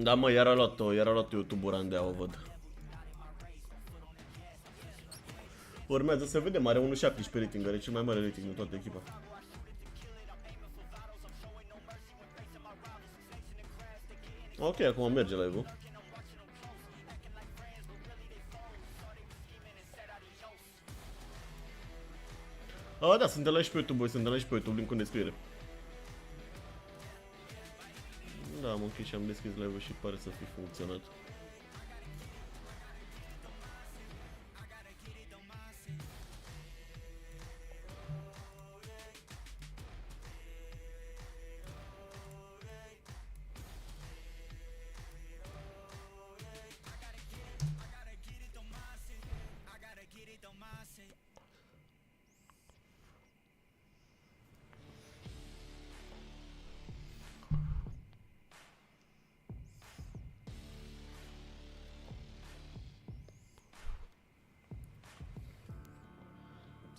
Da, mă, iar a luat YouTube-ul Randea, o văd. Urmează să vedem, are 1.17 rating, are cel mai mare rating din toată echipa. Ok, acum merge live-ul. Da, sunt de la și pe YouTube, sunt de la și pe YouTube, link în descriere. Da, am închis și am deschis live-ul și pare să fi funcționat.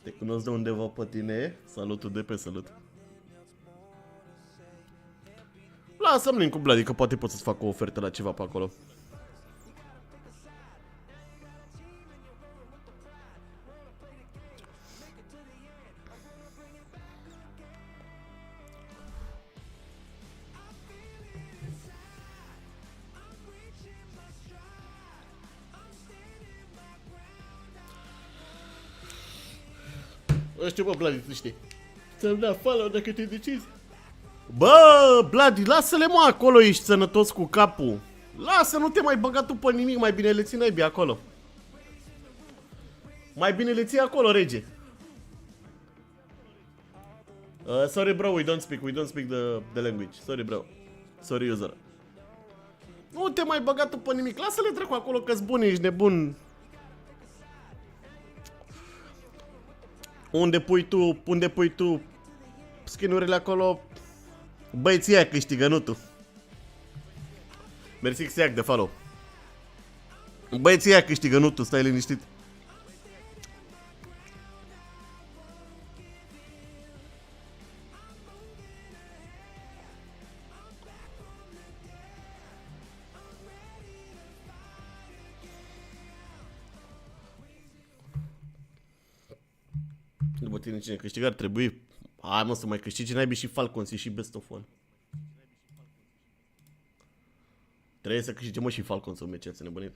Te cunosc de undeva pe tine. Salutul de pe salut. Lasă-mi link-ul, Bloody, că poate pot să-ți fac o ofertă la ceva pe acolo. Știu, bă, Bloody, tu știi. Să-mi dea follow dacă te decizi. Bă, Bloody, lasă-le, mă, acolo, ești sănătos cu capul. Lasă, nu te mai băga tu pe nimic, mai bine le ții naibii acolo. Mai bine le ții acolo, rege. Sorry, bro, we don't speak the language. Sorry, bro. Sorry, user. Nu te mai băga tu pe nimic, lasă-le dracu acolo, că-s bun, ești nebun. Unde pui tu skin-urile acolo, băieții aia câștigă, nu tu. Mersi Xiac de follow. Băieții aia câștigă, nu tu, stai liniștit. După tine cine câștigă ar trebui. Hai, mă, să mai câștigi naibii și Falcons și Best of One. Trebuie să câștige, mă, și Falcons o meci, ați nebunit.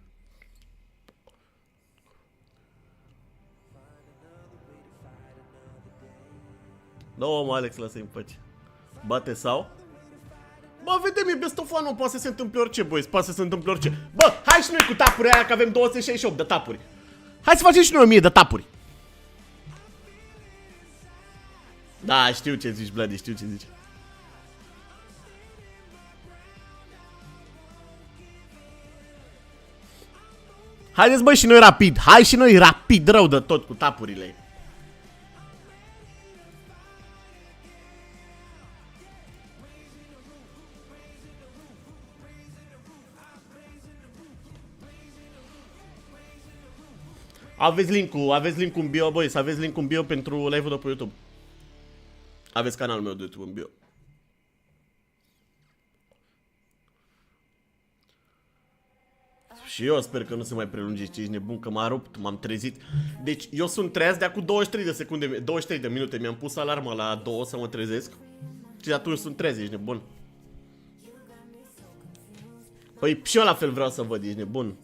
Da, mă, Alex, lasă-i în pace. Bate sau? Bă, vedem, e Best of One, poate să se întâmple orice, boys, poate să se întâmple orice. Bă, hai și noi cu tapuri aia, că avem 268 de tapuri. Hai să facem și noi 1000 de tapuri. Da, știu ce zici, Bloody, știu ce zici. Haideți, băi, și noi rapid. Hai și noi rapid, rău de tot cu tapurile. Aveți link-ul în bio, băi, să aveți link-ul în bio pentru live-ul de pe YouTube. Aveți canalul meu de YouTube în bio. Și eu sper că nu se mai prelungește, ești nebun, că m-a rupt, m-am trezit. Deci eu sunt treaz de acum 23 de secunde, 23 de minute, mi-am pus alarma la 2 să mă trezesc. Și atunci sunt treaz, ești nebun. Păi și eu la fel vreau să văd, ești nebun.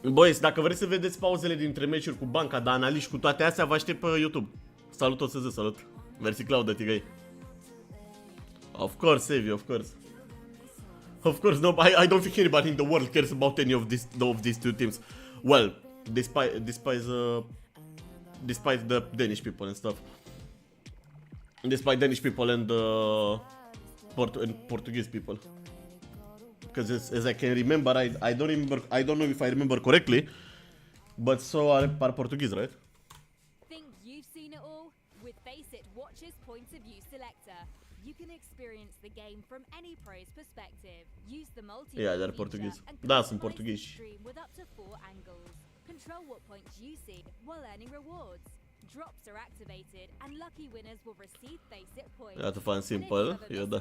Boys, dacă vreți să vedeți pauzele dintre meciuri cu banca, dar analiși cu toate astea, vă aștept pe YouTube. Salut, OSZ, salut. Mersi, Claude, tigăi. Of course, Savvy, of course. Of course, no, I don't think anybody in the world cares about any of these two teams. Well, despite the Danish people and stuff. Despite Danish people and Portuguese people. Because as I can remember, I don't know if I remember correctly, but so are Portuguese, right? Think you've seen it all? With Faceit Watch's point of view selector, you can experience the game from any pro's perspective. Use the multi Yeah, they're Portuguese. Da, sunt portughezi. With up to 4 angles. Control what points you see while earning rewards. Drops are activated and lucky winners will receive Faceit points. Iată, fan simple, eu da.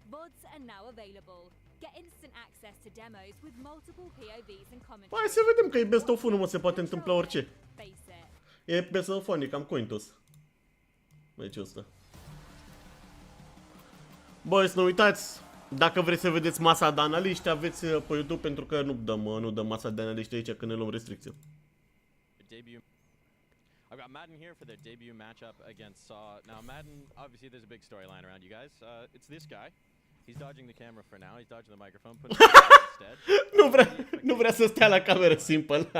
VODs are now available. Get instant access to demos with multiple POVs and commentary. Hai să vedem că e best of 1, mă, se poate întâmpla orice. Face it. E best of 1, e cam cointos. Deci ăsta. Băi, să nu uitați, dacă vreți să vedeți masa de analiști, aveți pe YouTube, pentru că nu dăm masa de analiști aici când ne luăm restricție. I've got Madden here for their debut matchup against Saw. Now Madden, obviously there's a big storyline around you guys. It's this guy. He's dodging the camera for now. He's dodging the microphone. Putting it instead. nu vrea să stea la cameră, simple.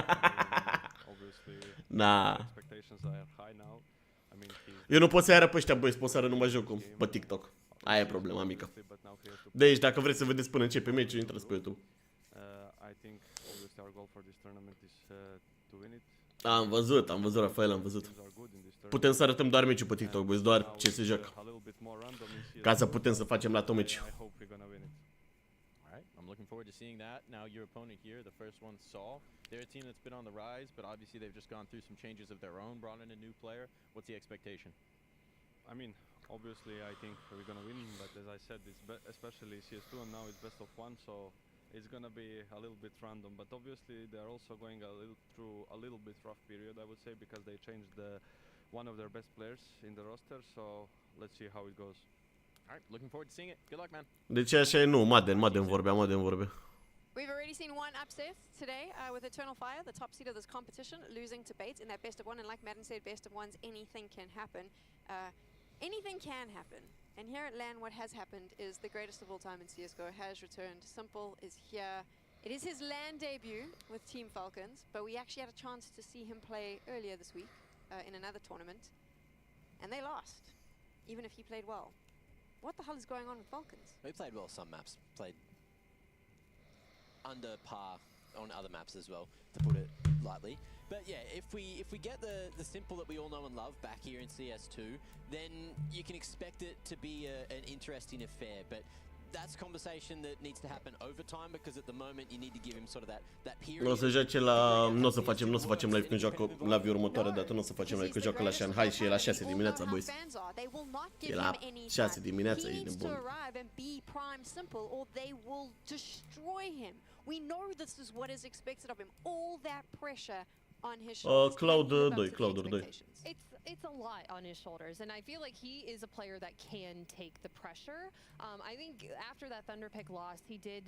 Nah. Eu nu pot să-i arăt pe ăștia, băi, pot să arăt numai jocul pe TikTok. Aia e problema mică. Deci, dacă vreți să vedeți până începe meciul, intrați pe YouTube. Am văzut, Rafael, am văzut. Putem să arătăm doar meciul pe TikTok, băi, doar ce se joacă. Ca să putem să facem la tot meciul. I'm looking forward to seeing that. Now your opponent here, the first one, Saw. They're a team that's been on the rise, but obviously they've just gone through some changes of their own, brought in a new player. What's the expectation? I mean, obviously I think we're gonna win, but as I said, it's especially CS2 and now it's best of 1, so it's gonna be a little bit random. But obviously they're also going through a little bit rough period, I would say, because they changed one of their best players in the roster. So let's see how it goes. Alright, looking forward to seeing it. Good luck, man. Deci așa e, nu, Madden vorbea. We've already seen one upset today with Eternal Fire, the top seed of this competition, losing to Bates in that best of 1. And like Madden said, best of 1s, anything can happen. Anything can happen. And here at LAN, what has happened is the greatest of all time in CSGO has returned. S1MPLE is here. It is his LAN debut with Team Falcons, but we actually had a chance to see him play earlier this week in another tournament. And they lost, even if he played well. What the hell is going on with Falcons? We played well some maps, played under par on other maps as well, to put it lightly. But yeah, if we get the S1MPLE that we all know and love back here in CS2, then you can expect it to be an interesting affair. But that's a conversation that needs to happen over time, because at the moment you need to give him sort of that period. Nu o să joace la... Nu o să facem live când joacă la următoarea dată, nu o să facem live când joacă la Shanghai și e la 6 dimineața, boys. E la 6 dimineața, ești nebun. Cloud 2. It's a lot on his shoulders, and I feel like he is a player that can take the pressure. I think after that Thunder pick loss, he did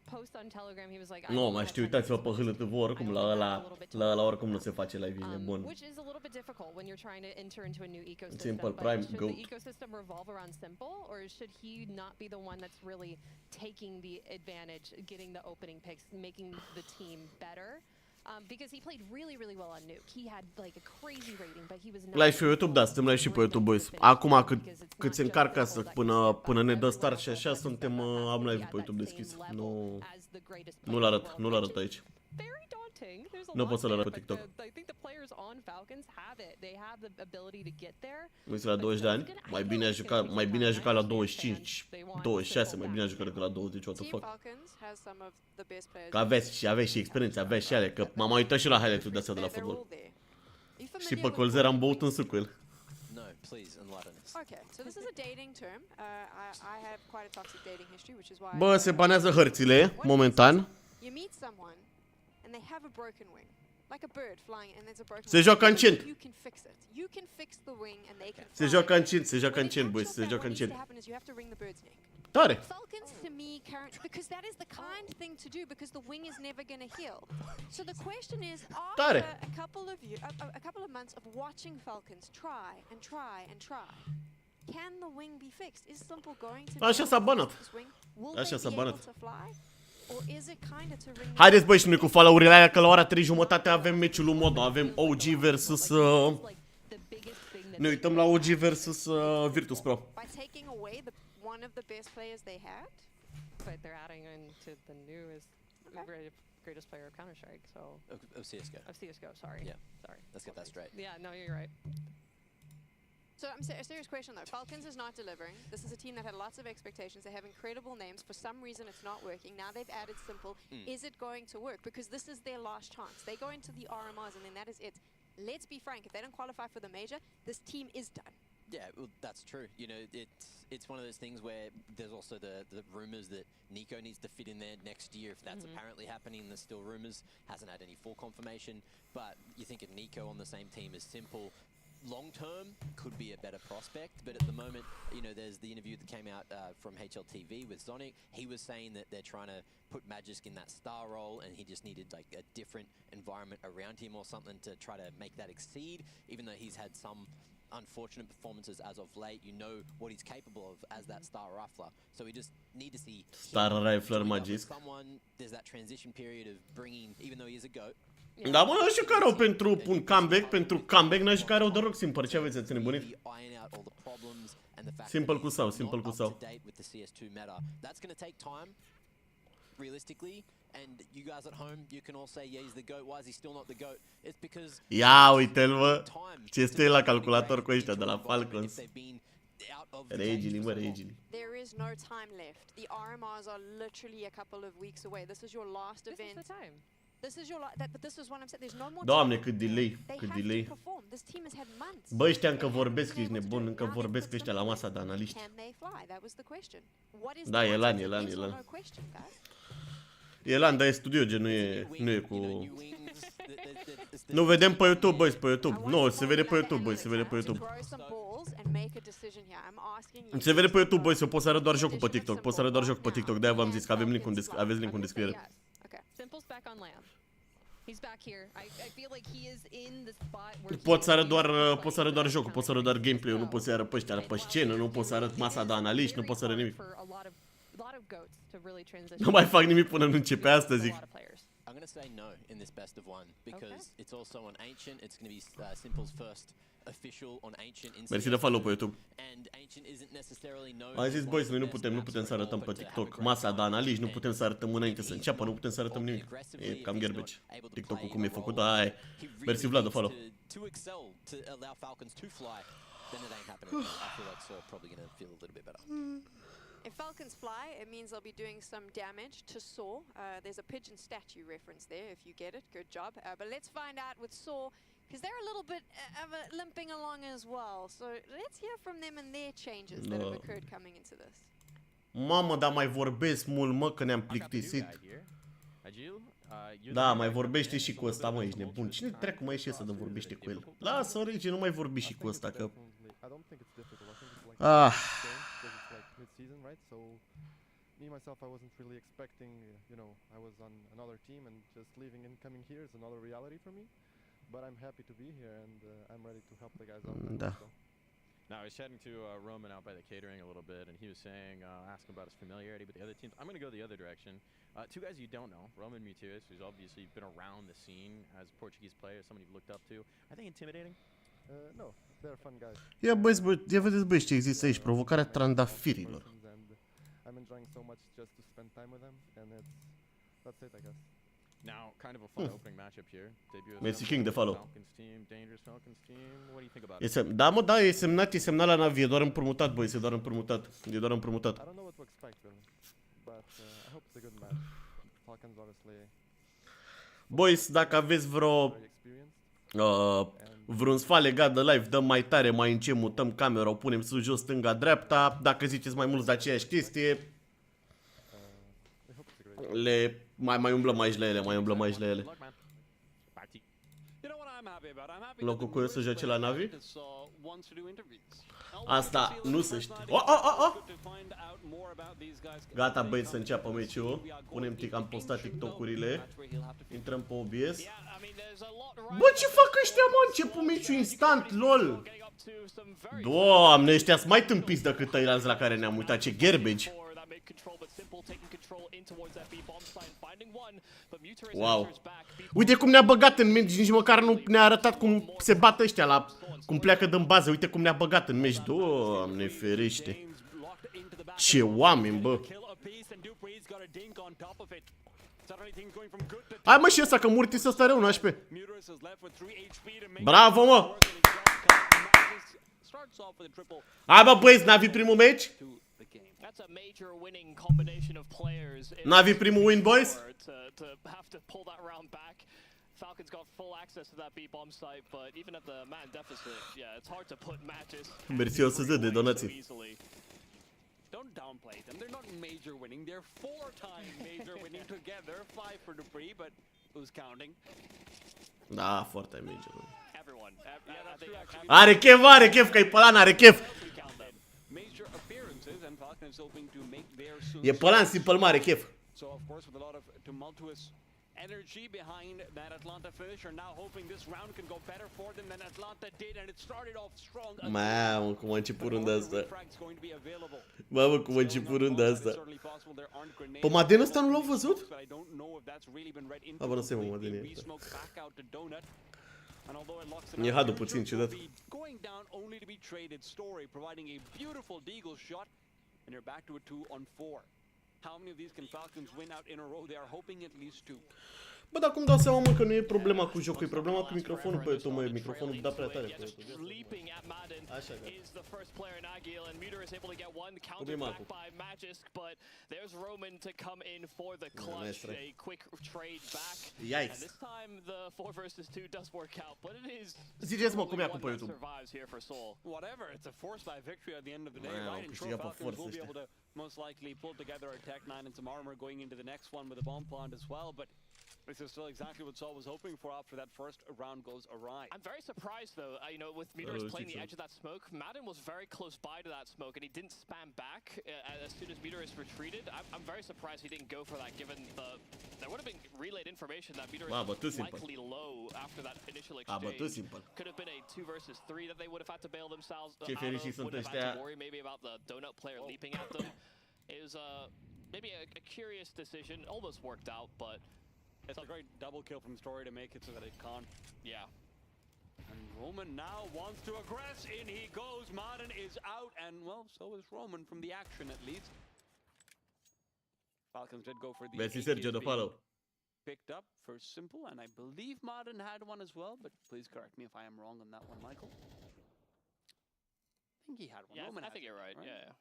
post on Telegram. He was like, nu, mai știu, uitați-vă pe hâlătăvă, oricum la ăla oricum nu se face live, e bun. Which is a little bit difficult when you're trying to enter into a new ecosystem. S1MPLE But Prime, should GOAT. the ecosystem revolve around S1MPLE, or should he not be the one that's really taking the advantage, getting the opening picks, making the team better? Because he played really, really well on Nuke. He had like a crazy rating, but he was not. Live pe YouTube, da, suntem live și pe YouTube, boys. Acum cât se încarcă asta, până ne dă start și așa, am live pe YouTube deschis. Nu-l arăt aici. Nu pot să-l arăt pe TikTok. Uite, la 20 de ani, mai bine a jucat la 25, 26, mai bine a jucat decât la 20, what the fuck. Că aveți și experiență, aveți și ale, că m-am mai uitat și la highlight-ul de astea de la fotbal. Și pe Colzer am băut în suc cu el. Bă, se banează hărțile, momentan. And they have a broken wing, like a bird flying, and there's a broken. Se joacă în cent. You can fix it. You can fix the wing, and they can. Se joacă în cent, boys, se joacă în cent. Tare. Falcons to me currently, because that is the kind thing to do, because the wing is never going to heal. So the question is, after a couple of months of watching Falcons try and try and try, can the wing be fixed? Is S1MPLE going to? Așa s-a banat. Așa s-a banat. Haideți, băi, și noi cu follow-urile alea, că la ora 3:30 avem meciul lui Modo, avem OG versus... Ne uităm la OG versus Virtus Pro. But they're adding into the newest, greatest player of Counter-Strike, so... Of CSGO. Of CSGO, sorry. Yeah. Sorry. Let's get that straight. Yeah, no, you're right. So a serious question though, Falcons is not delivering. This is a team that had lots of expectations. They have incredible names. For some reason it's not working. Now they've added S1MPLE. Is it going to work? Because this is their last chance. They go into the RMRs and then that is it. Let's be frank, if they don't qualify for the major, this team is done. Yeah, well, that's true. You know, it's one of those things where there's also the rumors that Nico needs to fit in there next year. If that's apparently happening, there's still rumors. Hasn't had any full confirmation. But you think of Nico on the same team as Simple. Long term could be a better prospect, but at the moment, you know, there's the interview that came out from HLTV with Sonic. He was saying that they're trying to put Magisk in that star role, and he just needed like a different environment around him or something to try to make that exceed. Even though he's had some unfortunate performances as of late, you know what he's capable of as that star rifler. So we just need to see Star rifler Magisk. Someone, there's that transition period of bringing, even though he is a GOAT. Da, mă, și care au pentru un comeback, n-ai și care au de rock Simple. Ce aveți, ați nebunit? Simple cu sau, Simple cu sau. That's going to take time, realistically, and you guys at home, you can all say, yeah, he's the GOAT. Why is he still not the GOAT? It's because Ia uite-l, mă, ce este la calculator cu ăștia de la Falcons. Regili, mă, regili. There is no time left. The RMRs are literally a couple of weeks away. This is your last event. This is the time. This is your but this is what I'm saying. There's no more. Doamne, cât delay, They cât have delay. to perform. This team has had months. Bă, ăștia încă vorbesc, ești nebun, încă vorbesc ăștia la masa de analiști. Can they fly? That was the question. What is Da, the Elan, answer? Elan, Yes or Elan. no question, guys? Elan, dar e studio, gen, nu e cu... Nu vedem pe YouTube, boys, pe YouTube. Nu, se vede pe YouTube, boys, se vede pe YouTube. Se vede pe YouTube, boys, eu pot să arăt doar jocul pe TikTok. Pot să arăt doar jocul pe TikTok, de-aia v-am zis că avem link-ul în descriere. Simple's back on land. He's back here. I feel like he is in the spot where Pot să arăt doar jocul, pot să arăt doar gameplay-ul, nu pot să arăt pe ăștia pe scenă, nu pot să arăt masa de analiști, nu pot să arăt nimic. Nu mai fac nimic până nu începe asta, zic. I'm going to say no in this best of one because it's also on Ancient. It's going to be Simple's first official on Ancient in Mersi de follow pe YouTube. And Ancient isn't necessarily known. Am zis, boys, noi nu putem să arătăm pe TikTok masa de analiști, nu putem să arătăm înainte să înceapă, nu putem să arătăm nimic. E cam garbage. TikTok-ul cum e făcut, aia e. Mersi, Vlad, de follow. To excel, to allow Falcons to fly, then it ain't happening. I feel like Saw probably going to feel a little bit better. If Falcons fly, it means they'll be doing some damage to Saw. There's a pigeon statue reference there, if you get it. Good job. But let's find out with Saw, because they're a little bit limping along as well. So let's hear from them and their changes that have occurred coming into this. Mamă, dar mai vorbesc mult, mă, că ne-am plictisit. Da, mai vorbește și cu ăsta, mă, ești nebun. Cine treacă mai și ăsta de vorbește cu el? Lasă, Origi, nu mai vorbi și cu ăsta, că... Ah... mid-season, right? So me myself, I wasn't really expecting, you know, I was on another team and just leaving and coming here is another reality for me. But I'm happy to be here and I'm ready to help the guys out. Da. Now I was chatting to Roman out by the catering a little bit, and he was saying, asking about his familiarity with the other teams. I'm going to go the other direction. Two guys you don't know, Roman Mutuis, who's obviously been around the scene as a Portuguese player, someone you've looked up to. Are they intimidating? No, they're fun guys. Ia băi, ia vedeți băi ce există aici, provocarea trandafirilor. I'm enjoying so much just to spend time with them and that's it, I guess. Now, kind of a fun opening matchup here. Messi King de follow. Falcons team, dangerous Falcons team. What do you think about it? Da, mă, da, e semnat la navi, e doar împrumutat, băi, e doar împrumutat. E doar împrumutat. I don't know what to expect really, but I hope it's a good match. Falcons obviously. Boys, dacă aveți vreun sfat legat de live, dăm mai tare, mai încet, mutăm camera, o punem sus, jos, stânga, dreapta. Dacă ziceți mai mulți de aceeași chestie, mai umblăm aici la ele, Locul cu eu să joace la Navi? Asta nu se știe. Gata, băieți, să înceapă meciul. Punem am postat TikTok-urile. Intrăm pe OBS. Bă, ce fac ăștia, mă? Început meciul instant, lol. Doamne, ăștia-s mai tâmpiți decât ăilalți la care ne-am uitat. Ce garbage. Wow. Uite cum ne-a băgat în meci, nici măcar nu ne-a arătat cum se bat ăștia cum pleacă din bază. Uite cum ne-a băgat în meci. Doamne ferește. Ce oameni, bă. Hai mă și ăsta, că Murti să stă rău, nu HP. Bravo, mă. Hai bă, băieți, Navi primul meci? That's a major winning combination of players. Navi primul win, boys? To have to pull that round back. Falcons got full access to that B bomb site, but even at the man deficit, yeah, it's hard to put matches. Mersi o să de donații. Don't downplay them. They're not major winning. They're 4-time major winning together. 5 for Dupree, but who's counting? Da, foarte major. Everyone. Yeah, that's true, actually. Are chef, că e pălan, are chef. Major appearances, and Falcon is hoping to make their soon. E pălan, simple mare, chef. So, of course, with a lot of tumultuous energy behind that Atlanta finish, are now hoping this round can go better for them than Atlanta did, and it started off strong. Mamă, cum a început runda asta. Going to be available. Mamă, cum a început runda asta. Pe Maden ăsta nu l-au văzut? A, bă, nu se mă, Maden e ăsta. E hadu puțin ciudat. Going down only to be traded. Story providing a beautiful deagle shot, and they're back to a 2-on-4. How many of these can Falcons win out in a row? They are hoping at least 2. Bă, dar cum dau seama, mă, că nu e problema cu jocul, e problema cu microfonul pe tu, mă, microfonul da prea tare pe tu. Așa, da. Cum e, Marcu? Yikes. Ziceți, mă, cum e acum pe YouTube? Whatever, it's a force by victory at the end of the day, right? And sure, Falcons will be able to most likely pull together a Tech 9 and some armor going into the next one with a bomb plant as well, but this is still exactly what Saul was hoping for after that first round goes awry. I'm very surprised though, you know, with Meteorist playing the edge of that smoke, Madden was very close by to that smoke and he didn't spam back as soon as Meteorist retreated. I'm very surprised he didn't go for that given there would have been relayed information that Meteorist was likely low after that initial exchange. Could have been a 2 versus 3 that they would have had to bail themselves out of, wouldn't have had to worry maybe about the donut player leaping at them. It was maybe a curious decision, almost worked out, but it's a great double kill from Story to make it so that it can't. Yeah. And Roman now wants to aggress. In he goes. Martin is out, and well, so is Roman from the action at least. Falcons did go for the Merci Sergio de follow. Picked up for Simple, and I believe Martin had one as well, but please correct me if I am wrong on that one, Michael. I think he had one. Yeah, Roman I think you're right. Yeah.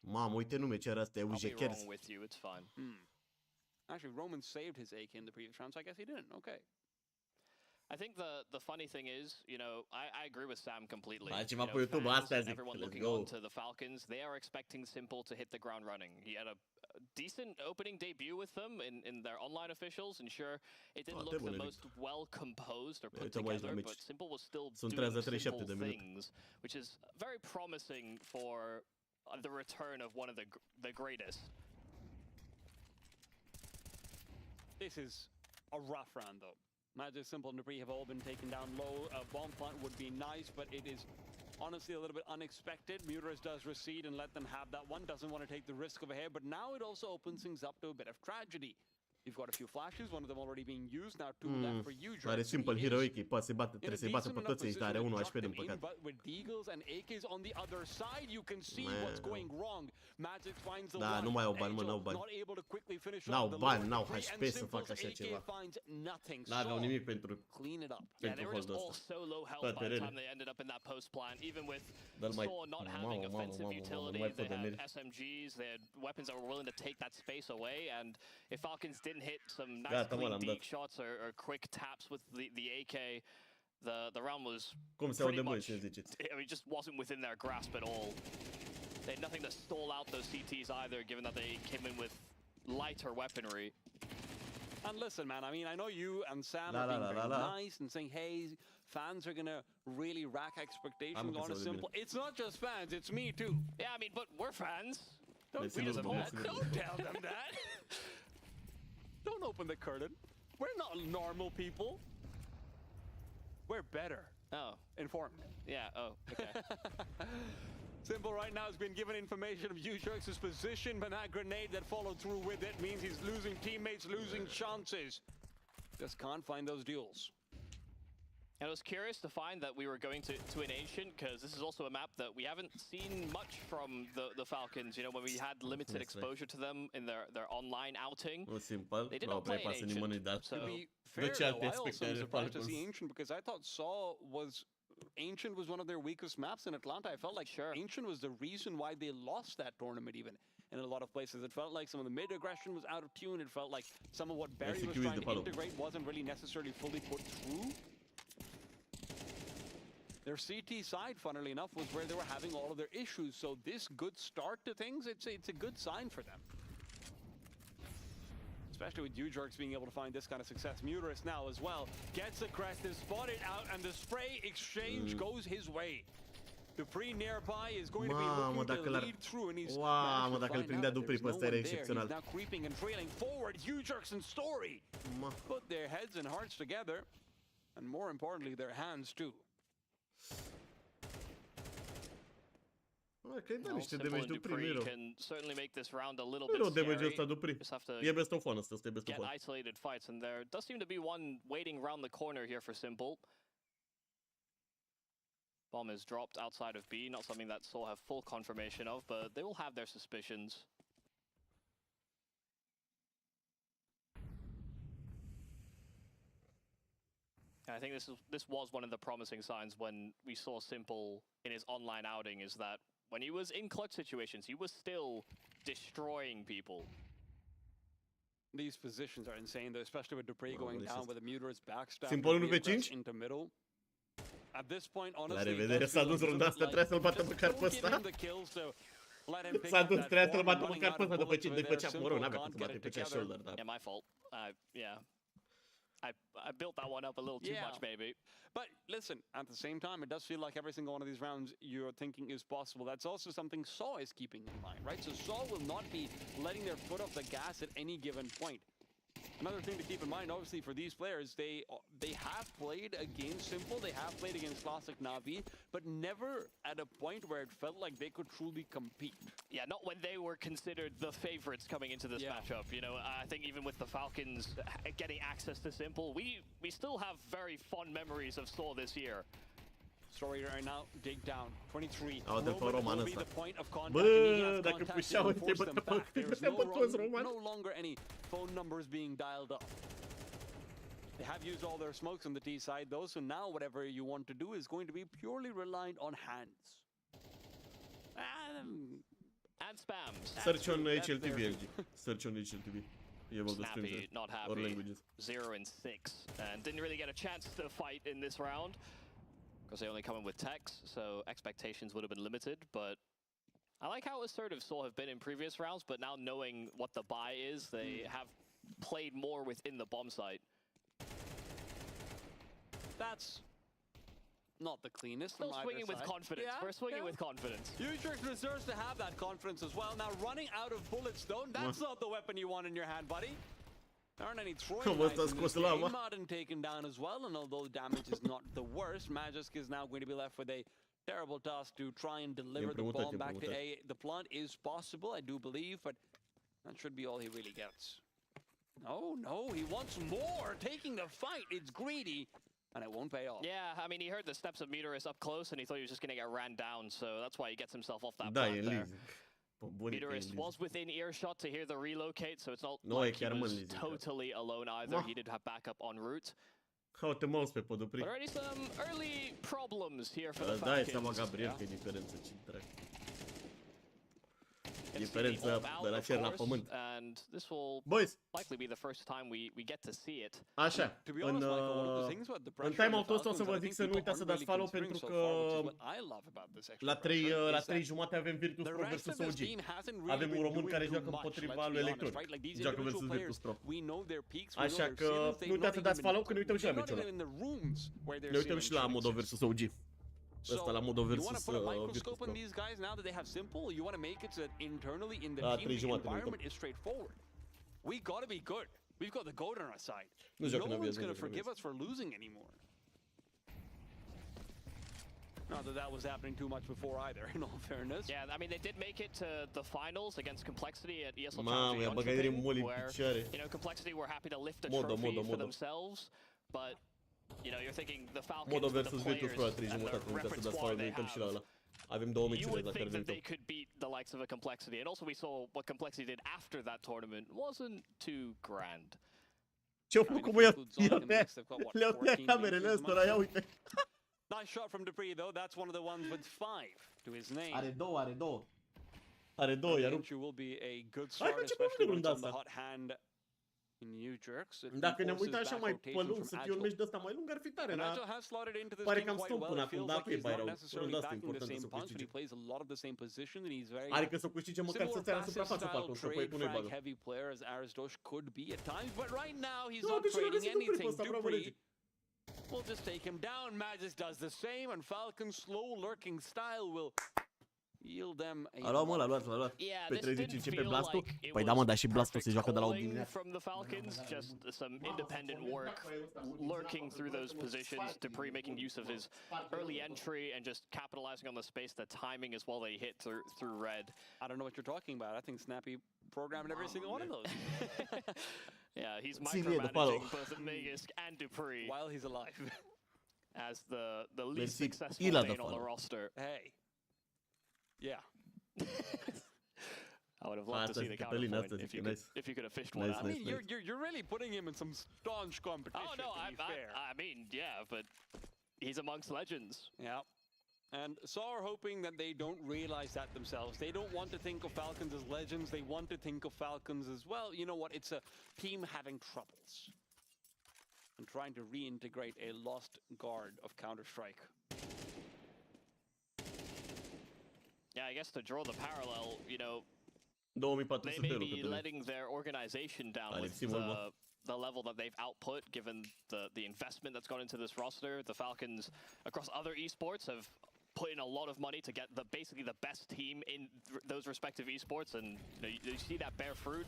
Mamă, uite nume ce are astea, I'll be ujechers. wrong with you, it's fine. Actually, Roman saved his AK in the previous round, so I guess he didn't. Okay. I think the funny thing is, you know, I agree with Sam completely. Hai ceva pe YouTube, asta zic. Everyone looking on to the Falcons, they are expecting Simple to hit the ground running. He had a decent opening debut with them in their online officials, and sure, it didn't look the most well composed or put together, but Simple was still doing simple things, which is very promising for the return of one of the greatest. This is a rough round, though. Magic, Simple, and Dupree have all been taken down low. A bomb plant would be nice, but it is honestly a little bit unexpected. Muras does recede and let them have that one. Doesn't want to take the risk of a hair, but now it also opens things up to a bit of tragedy. You've got a few flashes, one of them already being used. Now 2 left for you. Are Simple heroic, poate să bată, trebuie să-i bată pe toți ăștia, are 1 HP din păcat. But with Deagles and AKs on the other side, you can see what's going wrong. Magic finds the Da, nu mai au bani, mă, n-au bani. N-au bani, n-au HP să facă așa ceva. N-aveau nimic pentru holdul ăsta. Toate rele. Dar mai, mamă, nu mai pot de meri. SMGs, they had weapons that were willing to take that space away, and if Falcons didn't hit some nice clean deep shots or quick taps with the AK, the round was pretty much, I mean, just wasn't within their grasp at all. They had nothing to stall out those CTs either, given that they came in with lighter weaponry. And listen, man, I mean, I know you and Sam are being very nice and saying, hey, fans are gonna really rack expectations on a Simple. It's not just fans, it's me too. Yeah, I mean, but we're fans. Don't tell them that. Don't open the curtain. We're not normal people. We're better. Oh. Informed. Yeah, oh, okay. Simple right now has been given information of Ushurx's position, but that grenade that followed through with it means he's losing teammates, losing chances. Just can't find those duels. And I was curious to find that we were going to an Ancient, because this is also a map that we haven't seen much from the Falcons. You know, when we had limited exposure to them in their online outing. They did not play an Ancient. So, to be fair, though, I also am surprised to see Ancient, because I thought Saw was... Ancient was one of their weakest maps in Atlanta. I felt like Ancient was the reason why they lost that tournament even. in a lot of places. It felt like some of the mid aggression was out of tune. It felt like some of what Barry was MSI trying the to follow. integrate wasn't really necessarily fully put through. Their CT side, funnily enough, was where they were having all of their issues. So this good start to things, it's a good sign for them. Especially with Ujerks being able to find this kind of success. Muterus now as well gets the crest, is spotted out, and the spray exchange goes his way. Dupree nearby is going to be looking to lead through, and he's Mamă, dacă îl prindea Dupree pe ăsta era he's excepțional. now creeping and trailing forward. Ujerks and Story put their heads and hearts together, and more importantly, their hands too. Mă, că îi dă niște Simple damage and Dupree, nu-i Dupree rău. can certainly make this round a little Nu-i rău bit damage scary. ăsta Dupree. Just have to E best of one ăsta, ăsta e best of get one. isolated fights, and there does seem to be one waiting around the corner here for Simple. Bomb is dropped outside of B, not something that Saw have full confirmation of, but they will have their suspicions. And I think this was one of the promising signs when we saw Simple in his online outing, is that when he was in clutch situations, he was still destroying people. These positions are insane, though, especially with Dupree going down with a Muterus backstab. Simple 1 pe 5? Into middle. At this point, La honestly, revedere, s-a dus runda asta, trebuie să-l bată măcar pe ăsta. S-a dus, trebuia să-l bată măcar pe ăsta după ce, mă rog, n-avea cum să bate pe cea shoulder, dar... Yeah, my fault. Yeah. I built that one up a little too much, maybe. But listen, at the same time, it does feel like every single one of these rounds you're thinking is possible. That's also something Saw is keeping in mind, right? So Saw will not be letting their foot off the gas at any given point. Another thing to keep in mind, obviously, for these players, they have played against Simple, they have played against Classic Na'Vi, but never at a point where it felt like they could truly compete. Yeah, not when they were considered the favorites coming into this matchup. You know, I think even with the Falcons getting access to Simple, we still have very fond memories of Saw this year. Story right now, dig down. 23. Uite-l pe roman ăsta. Bă, dacă pușeau, te bătă toți romani. No longer any phone numbers being dialed up. They have used all their smokes on the T side, though, so now whatever you want to do is going to be purely reliant on hands. And spams. Search on HLTV, LG. Search on HLTV. You will Snappy, not or happy. languages. 0 and 6, and didn't really get a chance to fight in this round. Because they only come in with techs, so expectations would have been limited, but I like how assertive Saw have been in previous rounds, but now knowing what the buy is, they have played more within the bomb site. That's not the cleanest. Still swinging with confidence. We're swinging with confidence. Ujerks deserves to have that confidence as well. Now running out of bullets, though, that's not the weapon you want in your hand, buddy. There aren't any Troy knights in this game. Martin taken down as well, and although the damage is not the worst, Magisk is now going to be left with a terrible task to try and deliver the bomb back to A. The plant is possible, I do believe, but that should be all he really gets. No, he wants more. Taking the fight, it's greedy, and it won't pay off. Yeah, I mean, he heard the steps of Muterus up close, and he thought he was just going to get ran down, so that's why he gets himself off that plant there. Muterus was within earshot to hear the relocate, so it's not like he was totally alone either. He did have backup en route. Caute Mousepad pe Dupree. But already some early problems here for the Da, Falcons. e seama Gabriel că e diferență, ce dracu. Diferența de la cer la pământ. And this will likely be the first time we get to see it. Așa, în time-out-ul ăsta o să vă zic să nu uitați să dați follow pentru că la 3 jumate avem Virtus Pro versus OG. Avem un român care joacă împotriva lui Electronic. Joacă versus Virtus Pro. Așa că nu uitați să dați follow că ne uităm și la meciul ăla. Ne uităm și la Modo versus OG. Ăsta la Modo versus Virtus Pro. La 3 jumate ne uităm. We gotta be good. We've got the goat on our side. No one's gonna forgive us for losing anymore. Not that that was happening too much before either, in all fairness. Yeah, I mean, they did make it to the finals against Complexity at ESL Mamă, ia băgăire moli în picioare. You know, Complexity were happy to lift a trophy for themselves, but you know, you're thinking the Falcons, Modo versus the Virtus Pro la 3 players, jumătate, and nu the uitați să dați follow, ne uităm și la ăla. Avem 2 meciuri la care ne that they uităm. could beat the likes of a Complexity, and also we saw what Complexity did after that tournament wasn't too grand. Ce-au făcut băiat? Le-au tăiat camerele ăstora, ia uite. Nice shot from Dupree though, that's one of the ones with 5 to his name. Are două. Are două, And iar BenQ will be a good Hai că start, începem especially when runda it's on the asta. hot hand in Ujerx. It Dacă ne-am forces uitat așa back mai pe rotation lung, să from fie un Agile. meci de ăsta mai lung, ar fi tare, And dar Agile has slotted into this pare game cam quite stăm well. până It acum, feels dar like ok, he's bai not rău. necessarily Runda asta e back in the importantă same să punch, but câștige. he plays a lot of the same positions and he's very Adică să câștige măcar similar să-ți ia la passive suprafață pe style acum, să pui trade pune frag bagă. heavy player as Arizdosh could be at times, but right now he's Da, not deci l-a trading găsit în clipul anything. ăsta, bravo, Dupree Regi. will just take him down. Magic does the same, and Falcon's slow lurking style will yield them a A luat mă, l-a luat. Yeah, Pe this 35 didn't începe feel Blastul. like it Păi da was mă, dar și Blastul se perfect joacă de la 8 calling dimineața. from the Falcons, just some independent work, lurking through those positions. Dupree making use of his early entry and just capitalizing on the space, the timing as well. They hit through red. I don't know what you're talking about. I think Snappy programmed every single one of those Yeah, he's Ține de follow. micromanaging both Magisk and Dupree while he's alive. as the least Mersi, successful Ila de main on the follow. roster. Hey. Yeah. I would have loved to Asta see the zic, Cătălin, counterpoint asta if zic, you nice. could have fished Nice, one out. nice. I mean, you're really putting him in some staunch competition. Oh no, to be fair. I mean, yeah, but he's amongst legends. Yeah. And Saw are hoping that they don't realize that themselves. They don't want to think of Falcons as legends. They want to think of Falcons as, well, you know what, it's a team having troubles. And trying to reintegrate a lost guard of Counter-Strike. Yeah, I guess to draw the parallel, you know, they 2400 may euro, be Cătălin. letting their organization down with Alexi, mă, mă. the level that they've output, given the investment that's gone into this roster. The Falcons across other esports have put in a lot of money to get basically the best team in those respective esports, and you see that bear fruit.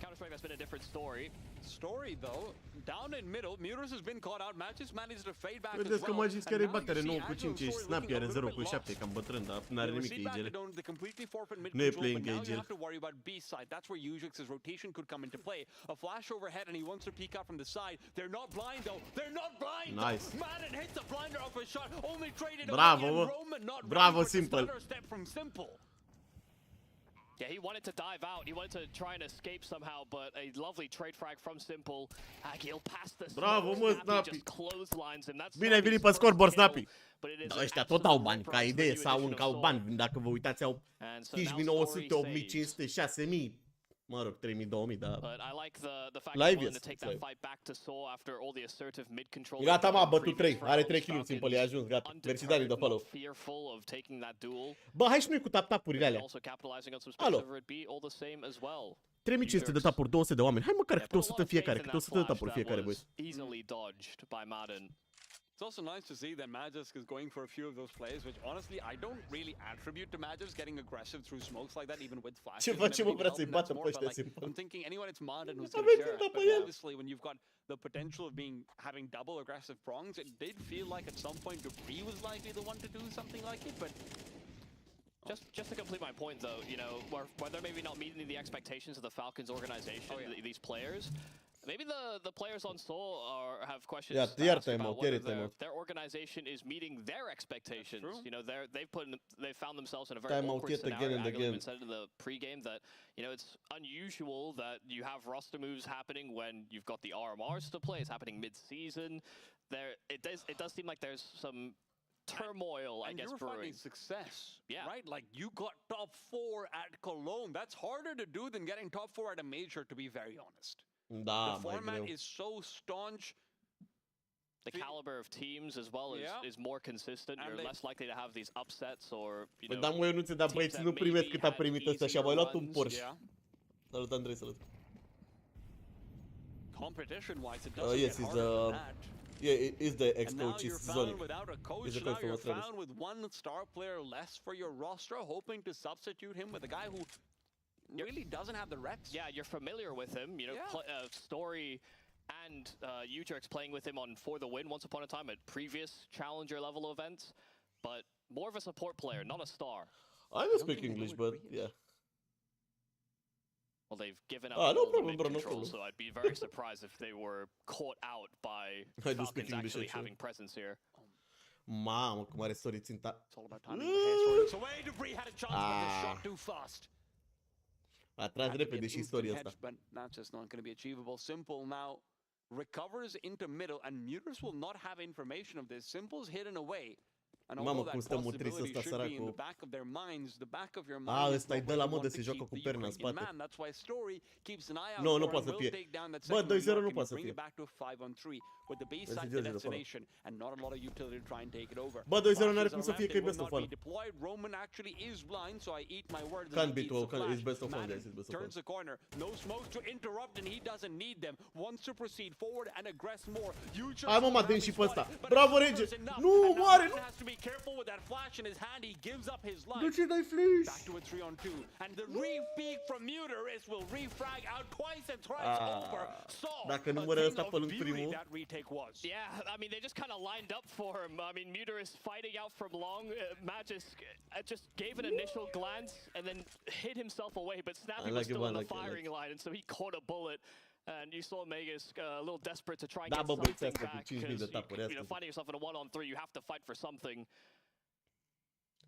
Counter-Strike, that's been a different story. Story, though, down in middle, Muras has been caught out. Magic managed to fade back Vedeți as că well. Magic And are now batere you 9 see cu Agile 5 și Story Snap looking a are little 0 bit cu 7, lost. cam bătrân, dar n-are They nimic recede back, IGL. they completely forfeit mid Nu e control, playing but now you AGL. have to worry about B side. That's where Ujix's rotation could come into play. A flash overhead, and he wants to peek out from the side. They're not blind though. They're not blind. Nice. Madden hits a blinder off a shot. Only traded Bravo, away, mă. and Roman not Bravo, ready for the Simple. stutter step from Simple. Yeah, he wanted to dive out. He wanted to try and escape somehow, but a lovely trade frag from Simple. He'll pass the Bravo, smoke. mă, Snappy Snappy. just clotheslines him. That's Bine ai venit Snappy's pe scoreboard, first Snappy. kill, but it is Da, an ăștia tot absolute au bani, no ca pro to the idee new să au addition încă of au Soul. bani. Dacă vă uitați, au And so 5900, now Story 8500, 6000. Mă rog, 3000, 2000, dar... But I like the fact Live, he's willing yes, to take it's that live. fight back to Saw after all the assertive mid control. Gata, m-a bătut 3. Are 3 kill-uri, Simple, i-a ajuns, gata. Mersi, Dani, de follow. Fearful of taking that duel. Bă, hai și noi cu tap-tap-urile alea. Also capitalizing on some Alo. space over at B, all the same as well. 3500 de tapuri, 200 de oameni. Hai măcar câte 100 fiecare, câte 100 de tapuri fiecare, băi. Easily dodged by Madden. It's also nice to see that Magisk is going for a few of those plays, which honestly I don't really attribute to Magisk getting aggressive through smokes like that, even with flashes. Ce and face, mă, everything vrea else, să-i and that's bată more pe about, ăștia, like, Simple. I'm thinking anyone it's Madden who's Aveți going to share undă it, pe but el. obviously when you've got the potential of having double aggressive prongs, it did feel like at some point Dupree was likely the one to do something like it, but Just to complete my point, though, you know, where they're maybe not meeting the expectations of the Falcons organization, these players, maybe the players on Seoul have questions to ask about whether their organization is meeting their expectations. You know, they've found themselves in a very awkward scenario. Agile even said in the pregame that, you know, it's unusual that you have roster moves happening when you've got the RMRs to play. It's happening mid-season. It does seem like there's some turmoil, I guess, you were finding success, right? Like, you got top 4 at Cologne. That's harder to do than getting top 4 at a major, to be very honest. Da, the format is so staunch. The caliber of teams as well is more consistent. You're less likely to have these upsets or, you know, da, mă, eu nu ți-e, dar băieții nu primesc cât a primit ăsta și a mai luat un Porsche. Salut, Andrei, salut. Competition-wise, it doesn't get harder than that. Yeah, it is the ex-coach, is Zowie. Without a coach, now you're found with one star player less for your roster, hoping to substitute him with a guy who really doesn't have the reps. Yeah, you're familiar with him. You know, Story and Ujerx playing with him on For the Win once upon a time at previous Challenger level events, but more of a support player, not a star. I don't speak English, but yeah. Well, they've given up no all the problem, mid bro, no control, problem. so I'd be very surprised if they were caught out by I do speak Falcons English, actually actually. having presence here. Mamă, cum are Story ținta. It's all about timing. The hair story. So way Dupree had a chance, but the shot too fast. A tras repede și istoria asta. But that's just not going to be achievable. Simple now recovers into middle, and Muras will not have information of this. Simple's hidden away. And Mamă, although cum that stă mutris possibility ăsta, should be in the săracul. back of their minds, the back of your A, mind is ăsta îi not dă where la you modă, want se to joacă keep cu the perna în Ukrainian spate. man. That's why Story keeps an eye out Nu, for nu him, poate să will fie. take down that Bă, second 2-0 New York nu and poate să bring fie. it back to a 5-on-3 with the base Vezi side George de acolo. destination and not a lot of utility to try and take it over. Bă, 2-0 n-are Flashes cum să are fie, că e left, best they of will not one. be deployed. Roman actually is blind, so I eat my words. Can't and be he eats 12, the flash. it's best of one, guys, it's best of Turns one. the corner, no smokes to interrupt, and he doesn't need them. Wants to proceed forward and aggress more. Hai mă, Maden și pe ăsta. Bravo, Rege! Nu, moare, nu! Has to be careful with that flash in his hand. He gives up his life. De ce dai flash? Back to a 3-on-2, and the re-peek from Muterus will refrag out twice and thrice over. Saw Dacă nu a mărea thing ăsta of pe lângă beauty primul. that retake was. Yeah, I mean, they just kind of lined up for him. I mean, Muterus fighting out from long. Magisk just gave an initial glance and then hid himself away, but Snappy was still in the firing line, and so he caught a bullet. And you saw Megas a little desperate to try and get something back, because finding yourself in a 1-on-3, you have to fight for something.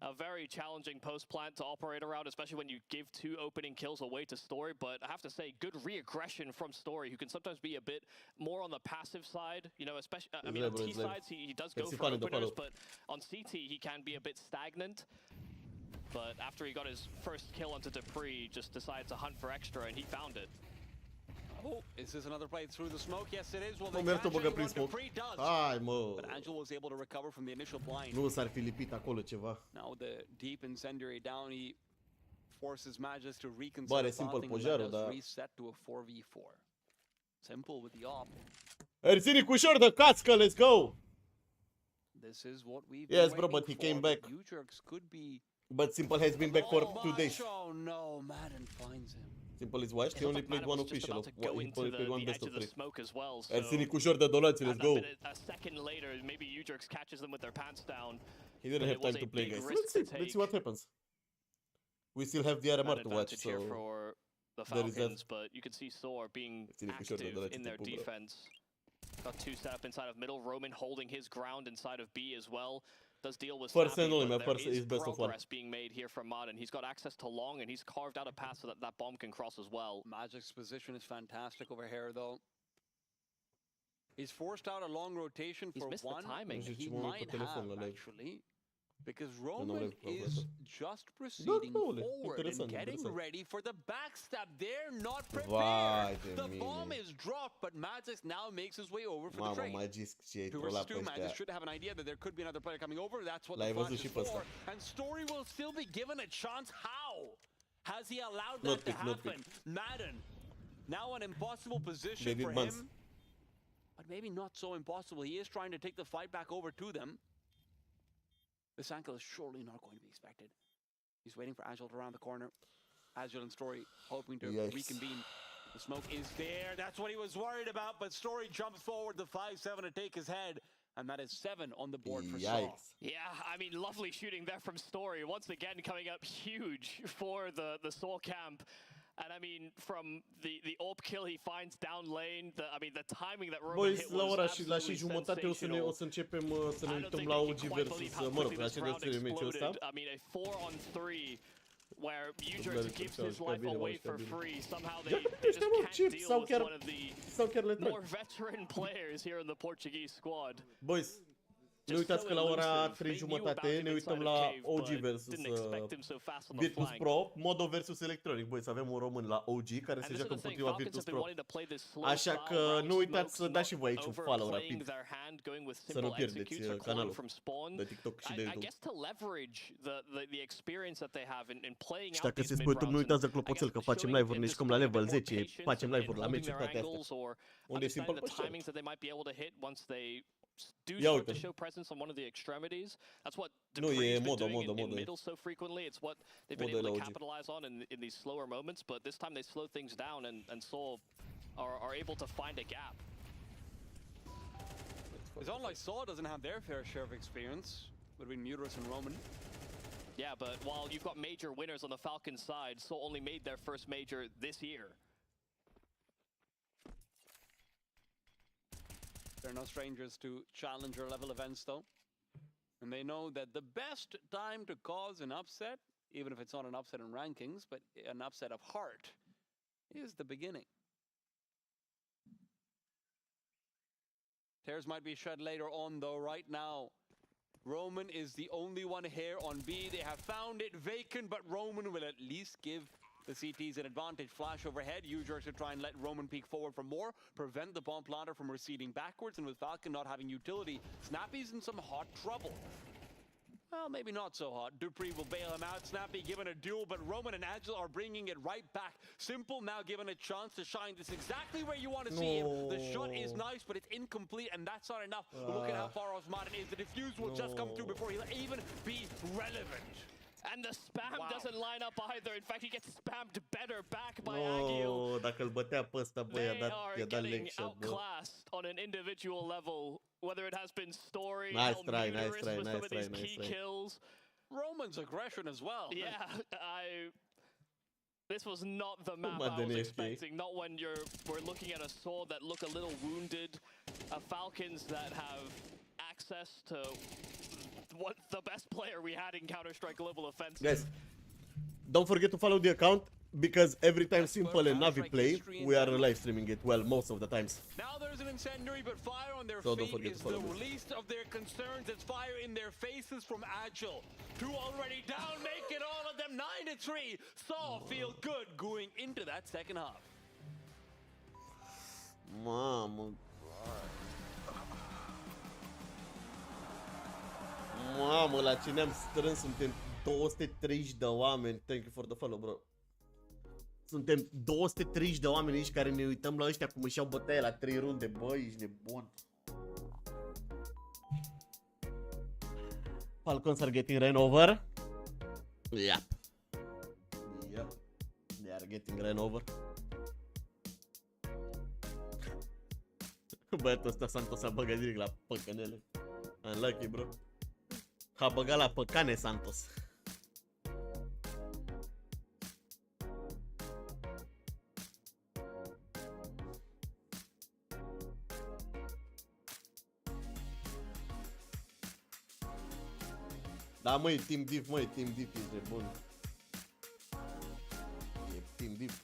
A very challenging post plant to operate around, especially when you give 2 opening kills away to Story. But I have to say, good re-aggression from Story, who can sometimes be a bit more on the passive side. You know, especially I mean, on T sides he does go for openers, but on CT he can be a bit stagnant. But after he got his first kill onto Dupree, just decided to hunt for extra, and he found it. Oh, is this another play through the smoke? Yes, it is. Well, Nu merg tot băgă prin smoke. Hai, mă. But Angel was able to recover from the initial blind. Nu s-ar fi lipit acolo ceva. Now the deep incendiary down, he forces Magis to reconsider. Bă, are Simple pojarul, dar... reset to a 4v4. Simple with the op. Erzini cu ușor de cască, let's go! This is what we've Yes, bro, but he came back. Could be... But Simple has been back for 2 days. Oh no, Madden finds him. Simple is washed, he only played one official. He only played one best of 3. Erzini cu ușor de donații, let's go! A second later, maybe Ujerx catches them with their pants down. He didn't have time to play, guys. Let's see what happens. We still have the RMR to watch, so... For the Falcons, but you can see Soar being active in their defense. Got 2 set up inside of middle. Roman holding his ground inside of B as well. Does deal with first Snappy, and only, but man. First is best of one. Progress being made here from Modern. He's got access to long, and he's carved out a path so that that bomb can cross as well. Magic's position is fantastic over here, though. He's forced out a long rotation for missed one. the timing. He might have, actually. Because Roman is just proceeding forward and getting ready for the backstab. They're not prepared. The bomb is dropped, but Magix now makes his way over for the trade. 2 versus 2, Magix should have an idea that there could be another player coming over. That's what the flash is for. And Story will still be given a chance. How has he allowed that to happen? Madden, now an impossible position for him. But maybe not so impossible. He is trying to take the fight back over to them. This ankle is surely not going to be expected. He's waiting for Agile to round the corner. Agile and Story hoping to reconvene. The smoke is there. That's what he was worried about, but Story jumps forward the 5-7 to take his head. And that is 7 on the board for Saw. Yeah, I mean, lovely shooting there from Story. Once again, coming up huge for the Saw camp. And I mean, from the AWP kill he finds down lane, the timing that Roman hit was absolutely sensational. O să începem să ne uităm la OG versus, mă rog, la ce de meciul ăsta. I mean, a 4-on-3 where Ujerx gives his life away for free. Somehow they just can't deal with one of the more veteran players here in the Portuguese squad. Boys, nu uitați că la ora 3:30 ne uităm la OG versus Virtus Pro, Modo versus Electronic. Băi, să avem un român la OG care se joacă împotriva Virtus Pro. Așa că nu uitați să dați și voi aici un follow rapid. Să nu pierdeți canalul de TikTok și de YouTube. Și dacă se pe YouTube, nu uitați de clopoțel că facem live-uri, ne jucăm la level 10, facem live-uri la meciuri, toate astea. Unde e Simple pe short. Do start to show presence on one of the extremities. That's what Dupree's been doing in middle so frequently. It's what they've been able to capitalize on in these slower moments, but this time they slow things down and Saul are able to find a gap. It's not like Saw doesn't have their fair share of experience between Muterus and Roman. Yeah, but while you've got major winners on the Falcons side, Saul only made their first major this year. They're no strangers to challenger level events, though. And they know that the best time to cause an upset, even if it's not an upset in rankings, but an upset of heart, is the beginning. Tears might be shed later on, though. Right now, Roman is the only one here on B. They have found it vacant, but Roman will at least give the CTs an advantage. Flash overhead, Ujurs to try and let Roman peek forward for more, prevent the bomb planter from receding backwards, and with Falcon not having utility, Snappy's in some hot trouble. Well, maybe not so hot. Dupree will bail him out. Snappy given a duel, but Roman and Agile are bringing it right back. Simple now given a chance to shine. This is exactly where you want to see him. The shot is nice, but it's incomplete, and that's not enough. Look at how far off Martin is. The defuse will just come through before he'll even be relevant. And the spam doesn't line up either. In fact, he gets spammed better back by Agile. Dacă îl bătea pe ăsta, bă, i-a dat getting lecture, bă. outclassed on an individual level, whether it has been Story, Nice El try, Muterus nice try, with some nice of these try, nice key try. kills. Roman's aggression as well. Yeah, this was not the map I was expecting. Not when we're looking at a sword that look a little wounded, Falcons that have access to what the best player we had in Counter-Strike Global Offensive. Guys, don't forget to follow the account because every time S1MPLE and Navi play, we are live streaming it. Well, most of the times. Now there's an incendiary, but fire on their So don't feet forget is to follow the me. least of their concerns. It's fire in their faces from Agile. 2 already down, make it all of them 9-3. Saw feel good going into that second half. Mamă. Mamă, la ce ne-am strâns, suntem 230 de oameni. Thank you for the follow, bro. Suntem 230 de oameni aici care ne uităm la ăștia cum își iau bătaie la 3 runde. Bă, ești nebun. Falcons are getting ran over. Yep. Yep. They are getting ran over. Băiatul ăsta Santos a băgat direct la păcănele. Unlucky, bro. A băgat la păcane Santos. Da, măi, Team Div, măi, Team Div e nebun. E Team Div.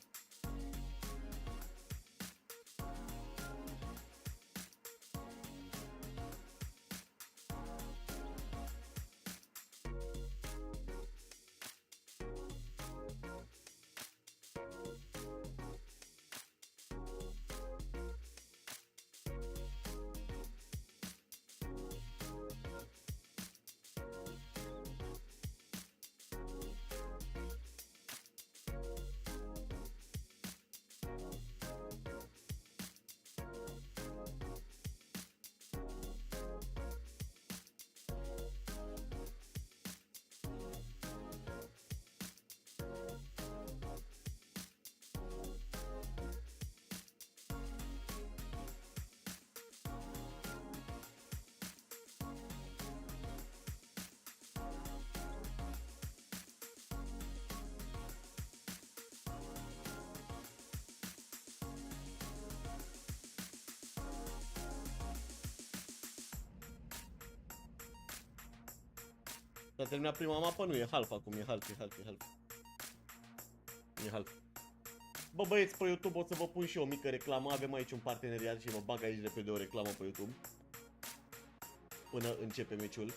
S-a terminat prima mapă? Nu, e half acum, e half. E half. Bă, băieți, pe YouTube o să vă pun și eu o mică reclamă. Avem aici un parteneriat și vă bag aici repede o reclamă pe YouTube până începe meciul.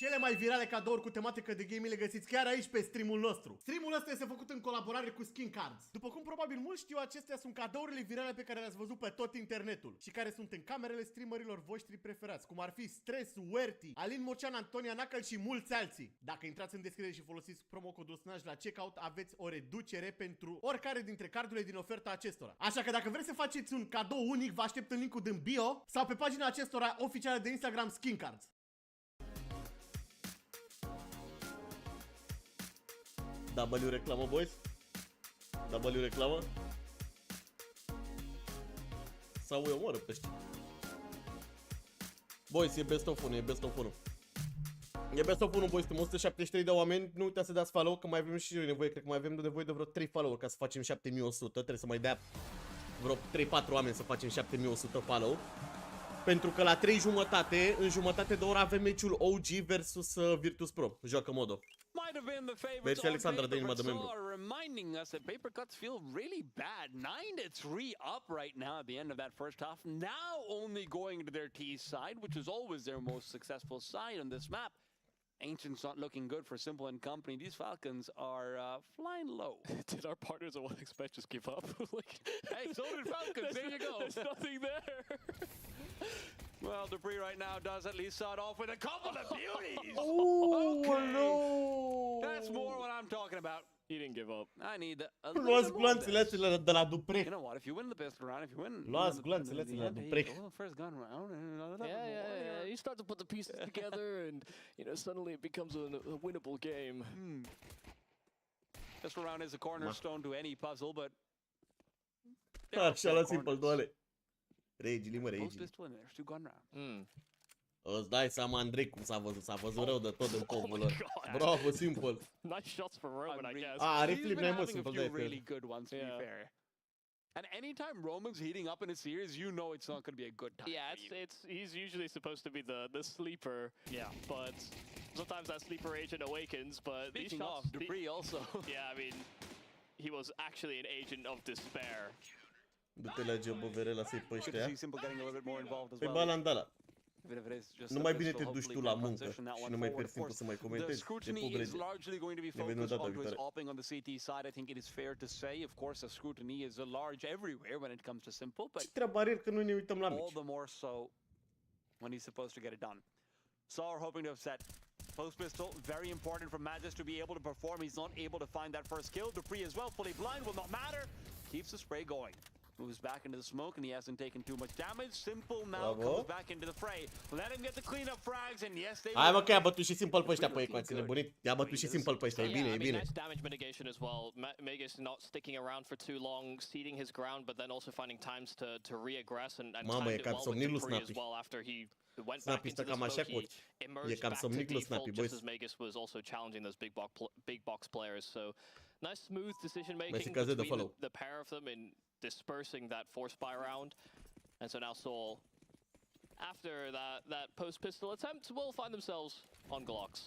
Cele mai virale cadouri cu tematică de gaming le găsiți chiar aici pe streamul nostru. Streamul ăsta este făcut în colaborare cu Skin Cards. După cum probabil mulți știu, acestea sunt cadourile virale pe care le-ați văzut pe tot internetul și care sunt în camerele streamerilor voștri preferați, cum ar fi Stress, Werty, Alin Mocean, Antonia Nacăl și mulți alții. Dacă intrați în descriere și folosiți promocodul SNAJ la checkout, aveți o reducere pentru oricare dintre cardurile din oferta acestora. Așa că dacă vreți să faceți un cadou unic, vă aștept în linkul din bio sau pe pagina acestora oficială de Instagram Skin Cards. W reclamă, boys? W reclamă? Sau eu omoră pe ăștia? Boys, e best of 1, e best of 1. E best of 1, boys, suntem 173 de oameni. Nu uitați să dați follow, că mai avem și nevoie. Cred că mai avem nevoie de vreo 3 follow ca să facem 7100. Trebuie să mai dea vreo 3-4 oameni să facem 7100 follow. Pentru că la 3 jumătate, în jumătate de oră avem meciul OG versus Virtus Pro. Joacă Modo. have been the favorites Mersi, on Alexandra, de paper, inima but de membru. so are reminding us that paper cuts feel really bad. 9-3 up right now at the end of that first half. Now only going to their T side, which is always their most successful side on this map. Ancient's not looking good for Simple and company. These Falcons are flying low. Did our partners at 1xBet just give up? Like, Hey, so did Falcons. There you go. There's nothing there. Well, Dupree right now does at least start off with a couple of beauties. Oh, Okay. no! That's more what I'm talking about. He didn't give up. I need a little Luați bit more of glanțele this. astea de la Dupre. You know what? If you win the pistol round, if you win... Luați glanțele astea de la Dupre. First gun round. Yeah. You start to put the pieces together, and suddenly it becomes a winnable game. Pistol round is a cornerstone to any puzzle, but... Așa la Simple, doale. Regii, mă, Post regii. pistol and there's two gun rounds. Îți dai seama, Andrei, cum s-a văzut. S-a văzut rău de tot în pomul lor. God. Bravo, Simple. Nice shots from Roman, I guess. Ah, He's reflip been n-ai mă, having a Simple, few de really good ones, to be Yeah. fair. And anytime Roman's heating up in a series, you know it's not going to be a good time. Yeah, for you. he's usually supposed to be the sleeper. Yeah. But sometimes that sleeper agent awakens. But these Speaking shots, of, Dupree also. yeah, I mean, he was actually an agent of despair. Du-te la GBVR, lasă-i pe Good to ăștia. see Simple getting a little bit more involved as Pe well. Balandala. Even if it is just Nu a mai bine pistol, te duci hopefully tu la we can muncă transition that și one nu mai forward. pierzi timpul Of să mai course, the comentezi. Te scrutiny pup, is rege. largely going to be Ne vedem focused data onto his viitoare. opping on the CT side. I think it is fair to say, of course, the scrutiny is large everywhere when it comes to Simple, but Ce treabă are el că nu ne uităm la all mici? the more so when he's supposed to get it done. Saar hoping to have set post pistol, very important for Magus to be able to perform. He's not able to find that first kill. Dupree as well, fully blind, will not matter. Keeps the spray going. Moves back into the smoke and he hasn't taken too much damage. Simple now Bravo. comes back into the fray. Let him get the cleanup frags and yes, they Hai mă will. că i-a bătut și Simple pe ăștia pe ecuații nebunit. I-a bătut și Simple pe ăștia, e bine, Yeah, e I mean, bine. nice damage mitigation as well. Magus not sticking around for too long, ceding his ground, but then also finding times to re-aggress and Mamă, timed e it cam well somnil with lui Dupree as Snappy. well after he went back Snappy into stă the cam așa, smoke. He coach. emerged E cam back to somnicul lui default Snappy, just boys. as Magus was also challenging those big box players. So nice smooth decision Mersi, making Cazet, de between follow. the pair of them in dispersing that force buy round. And so now Saul, after that post pistol attempt, will find themselves on Glocks.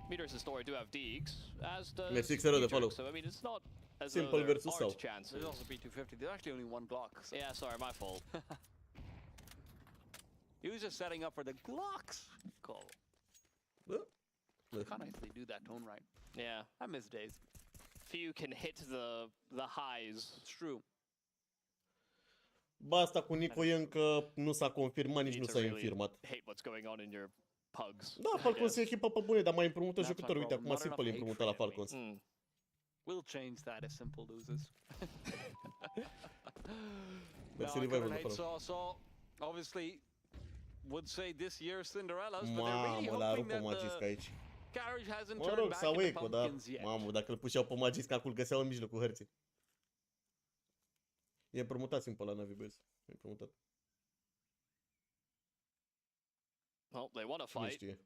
Meters and Story do have Deeks, as does Mersi, Xero, de Hyperx, follow. so I mean it's not as Simple though there versus aren't Saul. chances. There's also P250. There's actually only one Glock. So. Yeah, sorry, my fault. He was just setting up for the Glocks call. Can't actually do that tone right. Yeah, I miss days. few can hit the highs. It's true. Ba, asta cu Nico e încă nu s-a confirmat, nici You nu need s-a to really infirmat. hate what's going on in your pugs. Da, I Falcons e guess. echipă pe bune, dar mai împrumută That's jucători. my Uite, problem. acum Not Simple îi enough împrumută la hate for Falcons. Mm. We'll change that if Simple loses. Mersi, No, I Revival, couldn't de hate follow. so obviously would say this year's Cinderellas, but they're really Mamă, la hoping rup pe that Magisca the aici. carriage hasn't Mă turned rog, back sau into Eco, da? pumpkins yet. Mamă, dacă îl pușeau pe Magisca, acum îl găseau în mijlocul hărții. E împrumutat Simple la Navi, băieți. E împrumutat. Well, they want to Cine fight, știe?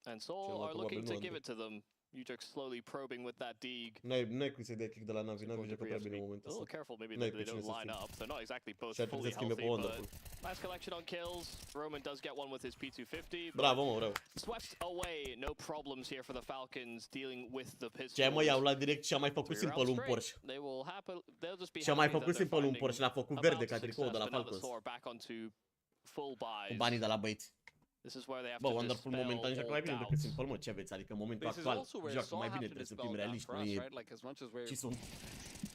and Saul Cel mai are looking probabil to nu, give it to them. Utrix slowly probing with that Deeg. N-ai cum să-i dea kick de la Navi, Navi joacă Dupree prea has to bine be în a momentul little ăsta. careful maybe N-ai that pe they cine don't să line schimbi. up. They're not exactly both Și ar trebui fully să schimbe pe healthy, Wonderful. but nice collection on kills. Roman does get one with his P250. but Bravo, mă, bravo. Swept away, no problems here for the Falcons dealing with the pistols. Ce mă iau la direct și a mai făcut 3 Simple rounds un straight. Porsche. They will they'll just be Și a mai happy that făcut they're Simple un finding Porsche, l-a făcut amounts verde of ca tricoul de la success, but now the Falcons. Thor back onto full buys. Cu banii de la băieți. This is where they have Bă, to Wonderful dispel momentan joacă mai all bine decât doubts. Simple, mă, ce aveți? Adică în momentul This is actual also where joacă Saul mai have bine, to trebuie să dispel fim that realiști. for Nu us, e... right? Like as much as we're Și sunt...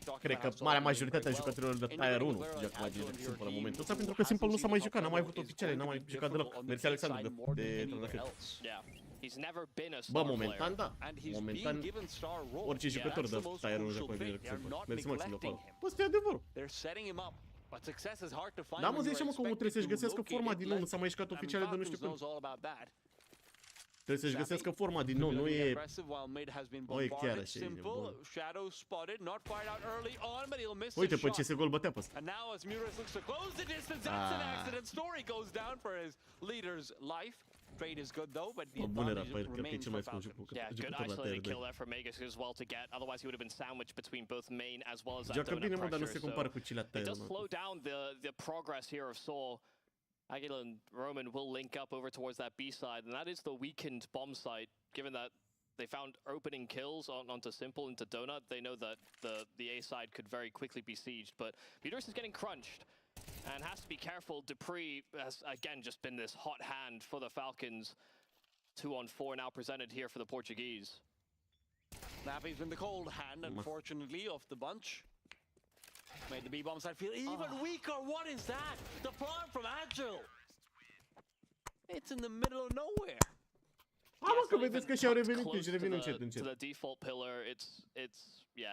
talking Cred about că how Saul marea is doing majoritate a very well, jucătorilor de anybody Tier 1 with joacă mai bine Advil decât in your Simple în team momentul ăsta, who pentru că hasn't Simple nu s-a seen mai top jucat, n-a mai avut level oficiale, is n-a mai going to be jucat deloc. difficult on the Mersi, C Alexandru, side more de than anywhere trandafir. else. Yeah, he's never been a Bă, star momentan, player. da. And he's Momentan, being given star roles. orice jucător That's de the most Tier 1 crucial joacă mai bine thing. decât They're Simple. not Mersi, mă, țin de neglecting acolo. him. Bă, ăsta e adevărul. They're setting him up. But success is hard to find. Da, mă, when zice, you're mă, că omul trebuie să-și expected to găsească locate forma it din nou, nu like- s-a mai jucat I mean, oficiale de nu știu Falcons când. knows all about that. Trebuie să-și găsească forma din nou, nu e... Aggressive while mid has been Oi, chiar bombarded. așa e, Simple, bun. shadow spotted, not fired out early on, but he'll miss Uite, his pe shot. ce se gol bătea pe ăsta. And now as Muris looks to close the distance, that's an Ah. accident. Story goes down for his leader's life. Trade is good though, but the Bă, bun era advantage pe el, cred că e remains cel for mai scump Falcons. Yeah, good jucător la isolated Tier 2. kill there for Magus as well to get. Otherwise, he would have been sandwiched between both main as well as that Joacă donut bine, mă, dar nu pressure. se compară cu cei la It Tier does 1. slow down the progress here of Saul. Aguilar and Roman will link up over towards that B side, and that is the weakened bomb site, given that they found opening kills onto Simple, into Donut. They know that the A side could very quickly be sieged, but Muterus is getting crunched and has to be careful. Dupree has again just been this hot hand for the Falcons. 2-on-4 now presented here for the Portuguese. Snappy's been the cold hand, unfortunately, of the bunch. Made the B-bomb side feel even weaker. What is that? The farm from Agile. It's in the middle of nowhere. Că vedeți că și-au revenit și revin încet, încet. To the default pillar, it's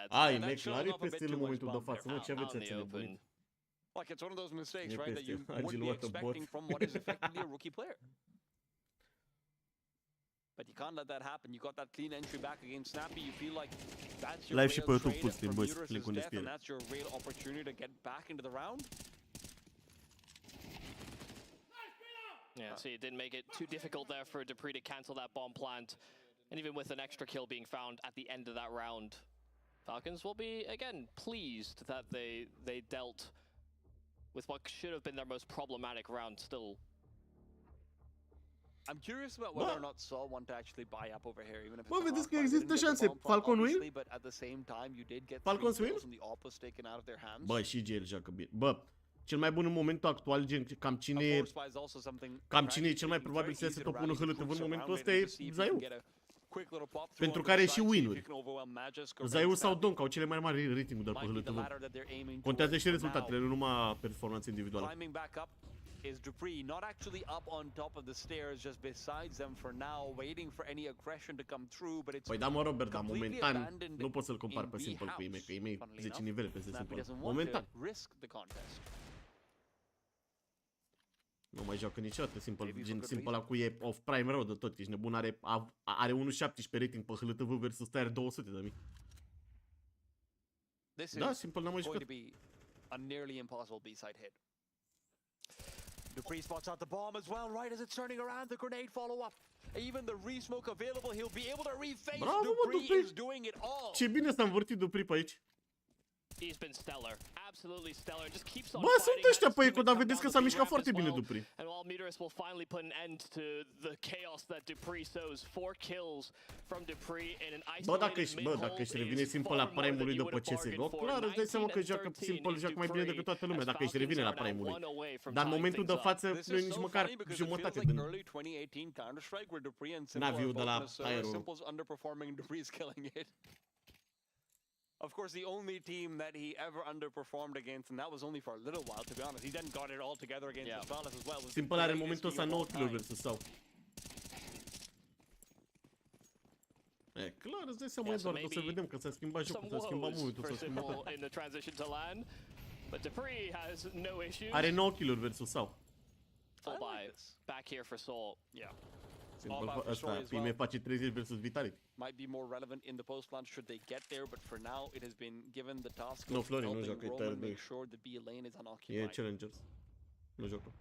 Ai, neclar peste el în momentul de față, mă, ce aveți ați nebunit? Like it's one of those mistakes, right, that you would be expecting from what is effectively a rookie player. But you can't let that happen. You got that clean entry back against Snappy. You feel like that's your Live și pe real YouTube trade put stream, from boys, Muterus' link în death, and descriere. that's your real opportunity to get back into the round. Yeah, see, it didn't make it too difficult there for Dupree to cancel that bomb plant. And even with an extra kill being found at the end of that round, Falcons will be, again, pleased that they dealt with what should have been their most problematic round still. I'm curious about whether or not Saw want to actually buy up over here, even if it's Bă, a vedeți că hard fight. există They didn't get the șanse. bomb plant, Falcon win? obviously, but at the same time, you did get Falcons 3 win? kills and the opus taken out of their hands. Bă, și GL joacă bine. Bă, cel mai bun în momentul actual, gen, cam cine e cel mai probabil să iasă topul 1 hâlâtăv în momentul ăsta e Zaiu. Pentru care are și win-uri. Zaiu sau Donk au cele mai mari rating-uri doar pe hâlâtăv. Contează și rezultatele, nu numai performanțe individuale. Is Dupree not actually up on top of the stairs, just besides them for now, waiting for any aggression to come through, but it's Păi da, mă, Robert, dar momentan nu pot să-l compar pe Simple cu ei, că ei mei 10 nivele peste Simple. Momentan. Nu mai joacă niciodată Simple, gen Simple acu e off-prime rău de tot, ești nebun, are 1.17 rating pe HLTV versus tăiare 200 de mii. Da, Simple n-am mai jucat. A nearly impossible B-side hit. Dupree spots out the bomb as well, right as it's turning around, the grenade follow-up. Even the re-smoke available, he'll be able to reface. Bravo, Dupree is doing it all. Ce bine s-a învârtit Dupree pe aici. He's been stellar, absolutely stellar. Just keeps on Bă, sunt ăștia pe Eco, dar vedeți că s-a mișcat foarte bine Dupree. And while Muterus will finally put an end to the chaos that Dupree sows, 4 kills from Dupree in an isolated Bă, dacă își revine Simple la prime-ul după CSGO, clar îți dai seama că joacă Simple, joacă mai bine decât toată lumea, dacă își revine la prime-ul lui. Dar în momentul de față nu e nici măcar jumătate din naviul de la aerul. Of course, the only team that he ever underperformed against, and that was only for a little while, to be honest. He then got it all together against the Palace as well. Simple are în momentul ăsta 9 kill versus sau. E clar, îți dai seama, doar că o să vedem că s-a schimbat jocul, s-a schimbat momentul, s-a schimbat tot. Are 9 kill versus sau. Full buy back here for Soul. Yeah. Simple ăsta, PIM face 30 versus Vitality. Might be more relevant in the post-launch should they get there, but for now it has been given the task No, of Florin nu helping joacă, Roman make sure the B lane is unoccupied. E Challengers. Nu joacă.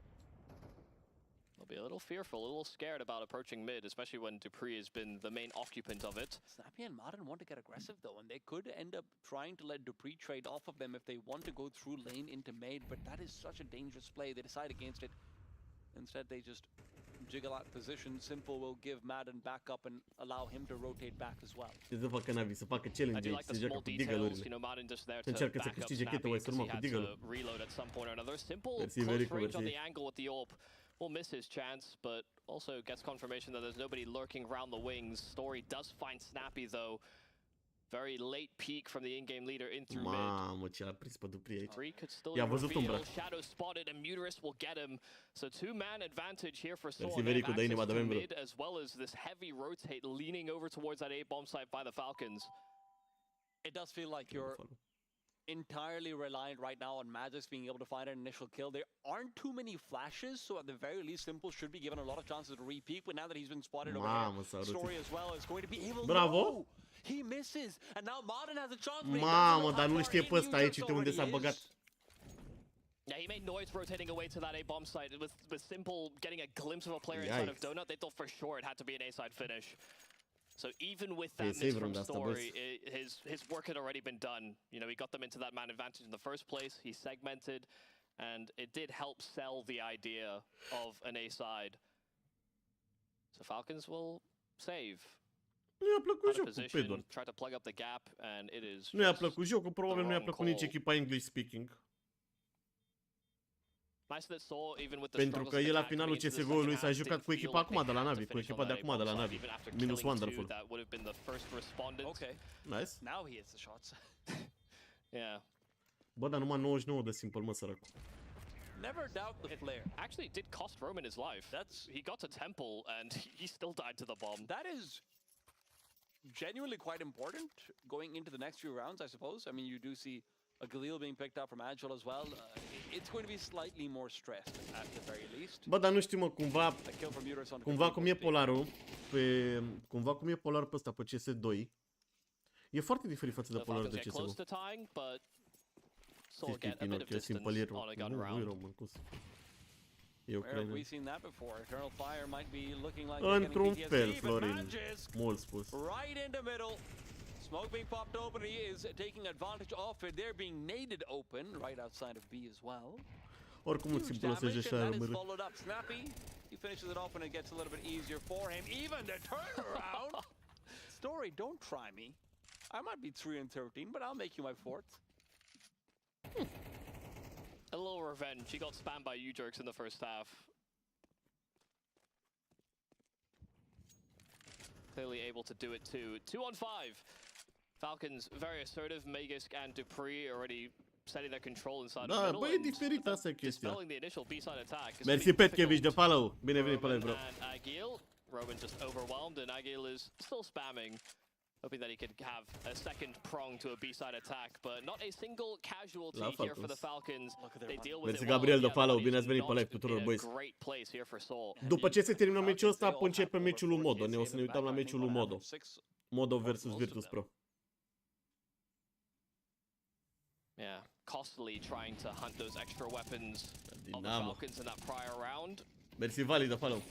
They'll be a little fearful, a little scared about approaching mid, especially when Dupree has been the main occupant of it. Snappy and Martin want to get aggressive though, and they could end up trying to let Dupree trade off of them if they want to go through lane into mid, but that is such a dangerous play. They decide against it. Instead, they just jiggle out position. Simple will give Madden back up and allow him to rotate back as well. Ce să facă Navi? Să facă challenge, să joacă cu deagle-urile. Să încearcă să câștige Katowice urma cu deagle-ul. Mersi, Verico, mersi. Will miss his chance, but also gets confirmation that there's nobody lurking around the wings. Story does find Snappy though. Very late peek from the in-game leader in through mid. Mamă, ce a prins pe Dupree aici. Could still I-a văzut umbra. Shadow spotted and Muterus will get him. So 2-man advantage here for Soul. Mersi, Verico, dă inima de membru. Mid as well as this heavy rotate leaning over towards that A bomb site by the Falcons. It does feel like you're entirely reliant right now on Magix being able to find an initial kill. There aren't too many flashes, so at the very least, Simple should be given a lot of chances to re-peek, but now that he's been spotted over here, Story as well is going to be able to... Bravo! He misses, and now Martin has a chance. Mamă, dar nu știe pe ăsta aici, uite unde s-a băgat. Yeah, he made noise rotating away to that A bomb site with Simple getting a glimpse of a player inside of Donut. They thought for sure it had to be an A-side finish. So even with that miss from Story, his work had already been done. You know, he got them into that man advantage in the first place. He segmented, and it did help sell the idea of an A-side. So Falcons will save. Nu i-a plăcut out of jocul, pe position, doar. tried to plug up the gap, and it is Nu i-a just plăcut jocul, probabil nu i-a wrong plăcut nici call. echipa English speaking. Nice that Saw, even with the Pentru că struggles el la in the finalul into the CSGO-ului second s-a half, jucat didn't cu feel echipa like acum they de la had Navi, to cu finish echipa on de that acum de la A-bomb Navi. shot, even after Minus killing two, Wonderful. that would have been the first respondent. Okay. Nice. Now he hits the shots. Yeah. Bă, dar numai 99 de simple, mă, săracu. Never doubt the flair. Actually did cost Roman his life. He got to Temple and he still died to the bomb. That is genuinely quite important going into the next few rounds, I suppose. I mean, you do see a Galil being picked up from Agile as well. It's going to be slightly more stressed at the very least. Bă, dar nu știu, mă, cumva cum e polarul cumva cum e polarul pe ăsta pe CS2. E foarte diferit față de polarul de CSGO. Saw again a bit of distance on a gun round. Într-un fel, Florin. Mult spus. Right in the middle. Smoke being popped open, he is taking advantage of it. They're being naded open right outside of B as well. Oricum îți folosește și aia rămâne. Followed up. Snappy, he finishes it off and it gets a little bit easier for him. Even the turnaround. Story, don't try me. I might be 3-13, but I'll make you my fourth. A little revenge. He got spammed by U-Jerks in the first half. Clearly able to do it too. 2-on-5. Falcons very assertive. Magisk and Dupree already setting their control inside the middle. Da, băi, e diferit, asta e chestia. Dispelling the initial B-side attack. Mersi, Petkevici, de follow. Bine venit pe live, bro. And Agil. Roman just overwhelmed and Agil is still spamming. Hoping that he could have a second prong to a B-side attack, but not a single casualty here for the Falcons. They deal with Mersi, it Gabriel, de well. follow. Bine ați venit pe live tuturor, băieți. Great place here for Saul. După ce se termină meciul ăsta, începe meciul lui Modo. Ne o să ne uităm la meciul lui Modo. Modo versus Virtus Pro. Yeah, costly trying to hunt those extra weapons of the Falcons in that prior round. Mersi, Vali, de follow.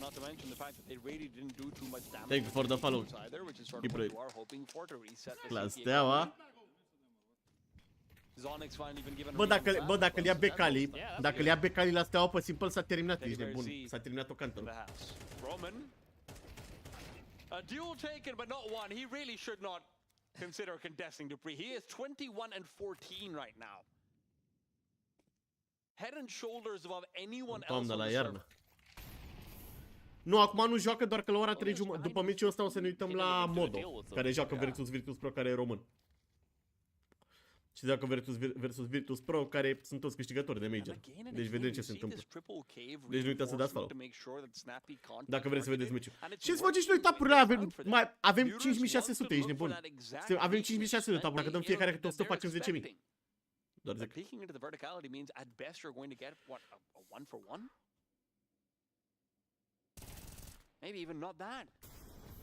Not to mention the fact that they really didn't do too much damage. Thank you for the follow. Either, which is sort of what you are hoping for to reset the La Steaua. Zonix finally been given. Bă, dacă îl ia Becali, dacă îl ia Becali la Steaua pe simple s-a terminat, ești nebun. S-a terminat o cantă. Roman. A duel taken but not one. He really should not consider contesting Dupree. He is 21-14 right now. Head and shoulders above anyone else on the server. Nu, acum nu joacă, doar că la ora 3 jumătate. După meciul ăsta o să ne uităm la Modo, care joacă versus Virtus Pro, care e român. Și joacă versus Virtus Pro, care sunt toți câștigători de major. Deci vedem ce se întâmplă. Deci nu uitați să dați follow. Dacă vreți să vedeți meciul. Și să faceți noi tapurile alea, avem 5600, ești nebun. Avem 5600 de tapuri, dacă dăm fiecare câte 100 facem 10.000. Doar zic. Maybe even not that.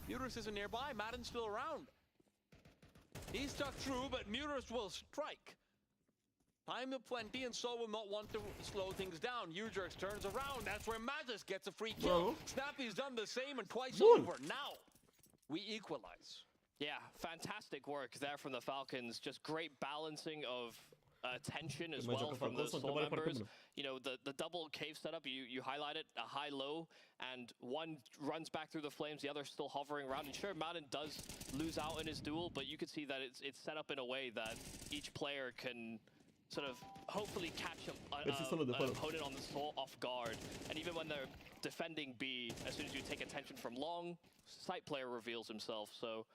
Muris isn't nearby. Madden's still around. He's stuck through, but Muris will strike. Time of plenty, and so will not want to slow things down. U-Jerks turns around. That's where Magisk gets a free kill. Snappy's done the same and twice over. Now, we equalize. Yeah, fantastic work there from the Falcons. Just great balancing of attention as well from the Soul members. You know, the double cave setup, you highlighted a high-low, and one runs back through the flames, the other still hovering around. And sure, Madden does lose out in his duel, but you can see that it's set up in a way that each player can sort of hopefully catch an opponent on the Soul off guard. And even when they're defending B, as soon as you take attention from long, site player reveals himself, so...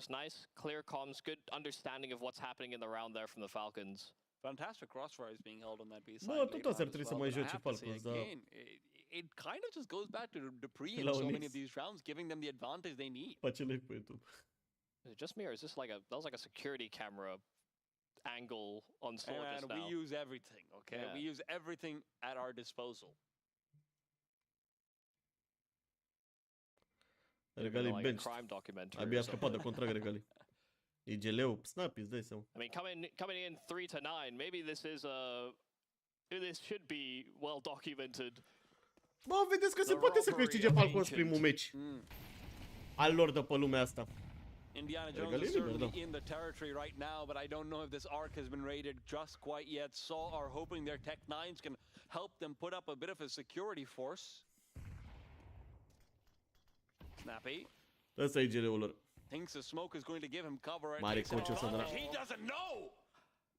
Just nice, clear comms, good understanding of what's happening in the round there from the Falcons. Fantastic crossfire is being held on that B side. Bă, tot asta ar trebui să mai joace Falcons, da. It kind of just goes back to Dupree in so many of these rounds, giving them the advantage they need. Face-le pe YouTube. Is it just me, or is this like that was like a security camera angle on Soul just now? We use everything, okay? Yeah. We use everything at our disposal. Regali bench. Abia a scăpat de contract Regali. IGL-ul, Snappy, îți dai seama. I mean, coming in 3-9, maybe this should be well documented. Bă, vedeți că se poate să câștige Falcons primul meci al lor de pe lumea asta. Indiana Jones is certainly in the territory right now, but I don't know if this arc has been raided just quite yet. Saw are hoping their Tech 9s can help them put up a bit of a security force. Snappy. Ăsta e GL-ul lor. Thinks the smoke is going to give him cover. Mare coach o să dă la... He doesn't know.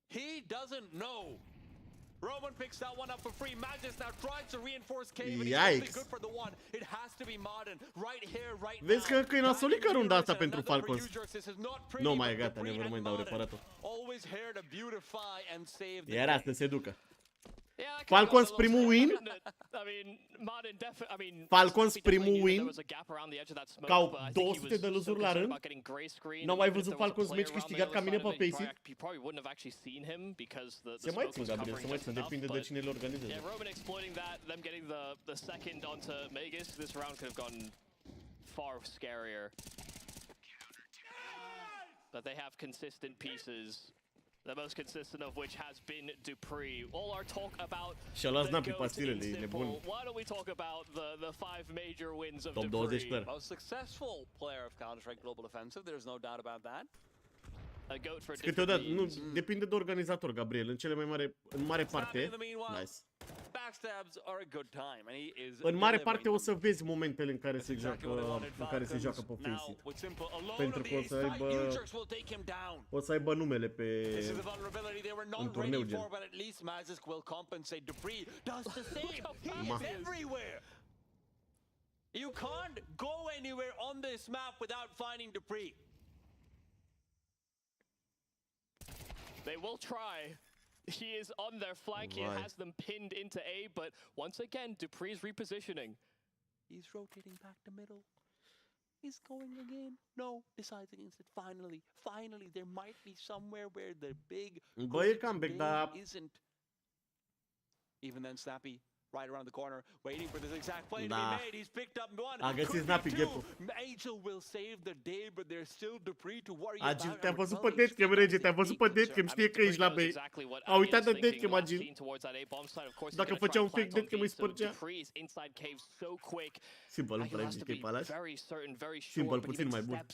He doesn't know. Roman picks that one up for free. Magis now tries to reinforce Cave, but he's only good for the one. It has to be modern right here, right now. Vezi că e nasolică runda asta pentru Falcons. Nu mai e gata, nevermind, au reparat-o. Era să se ducă. Falcons primul win. Falcons primul win. Ca au 200 de luzuri la rând. N-au mai văzut Falcons meci câștigat ca mine pe PC. Se mai țin, Gabriel, se mai țin, depinde de cine le organizează. Yeah, Roman exploiting that, them getting the second onto Magus. This round could have gone far scarier. But they have consistent pieces. The most consistent of which has been Dupree. All our talk about Și-a luat Snappy pastilele, e nebun. Why don't we talk about the 5 major wins of Top Dupree? 20 clar. Most successful player of Counter-Strike Global Offensive, there's no doubt about that. A goat for Câteodată, nu, depinde de organizator, Gabriel. În mare parte, nice. Backstabs are a good time, and he is În mare parte o să vezi momentele în care se joacă pe Faceit. Pentru că o să aibă numele pe un turneu gen. You can't go anywhere on this map without finding Dupree. They will try. He is on their flank. He has them pinned into A, but once again, Dupree's repositioning. He's rotating back to middle. He's going again. No, decides against it. Finally, there might be somewhere where the big isn't. Even then, Snappy right around the corner, waiting for this exact play to be made. He's picked up one. A găsit Snappy gap-ul. Angel will save the day, but there's still Dupree to worry about. Te-am văzut pe Deadcam, rege, te-am văzut pe Deadcam, știe că ești la B. A uitat de Deadcam, Agil. Dacă făcea un fake Deadcam, îi spărgea. Simple, nu prea zici că e palas. Simple, puțin mai bun.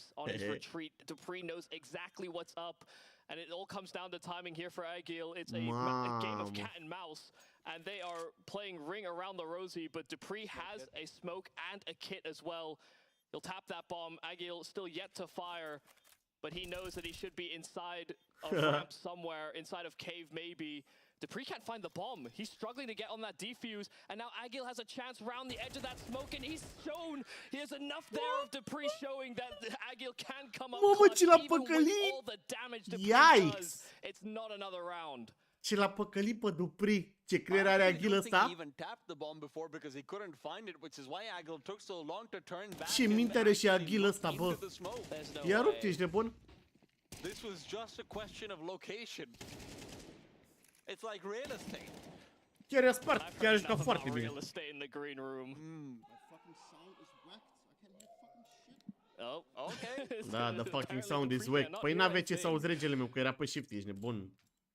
Dupree knows exactly what's up. And it all comes down to timing here for Agil. It's a game of cat and mouse, and they are playing ring around the rosy, but Dupree has a smoke and a kit as well. He'll tap that bomb. Agil still yet to fire, but he knows that he should be inside of ramp somewhere, inside of cave maybe. Dupree can't find the bomb. He's struggling to get on that defuse, and now Agil has a chance round the edge of that smoke, and he's shown he has enough there of Dupree showing that Agil can come up clutch, even with all the damage Dupree does. It's not another round. Ce l-a păcălit pe Dupree. Ce creier are Agil ăsta? Ce minte are și Agil ăsta, bă. I-a rupt, ești nebun? This was just a question of location. It's like real estate. Chiar i-a spart, chiar a jucat foarte bine. Real estate in the green room. Oh, okay. Da, the fucking sound is whacked. Păi n-avea ce să auzi, regele meu, că era pe shift, ești nebun.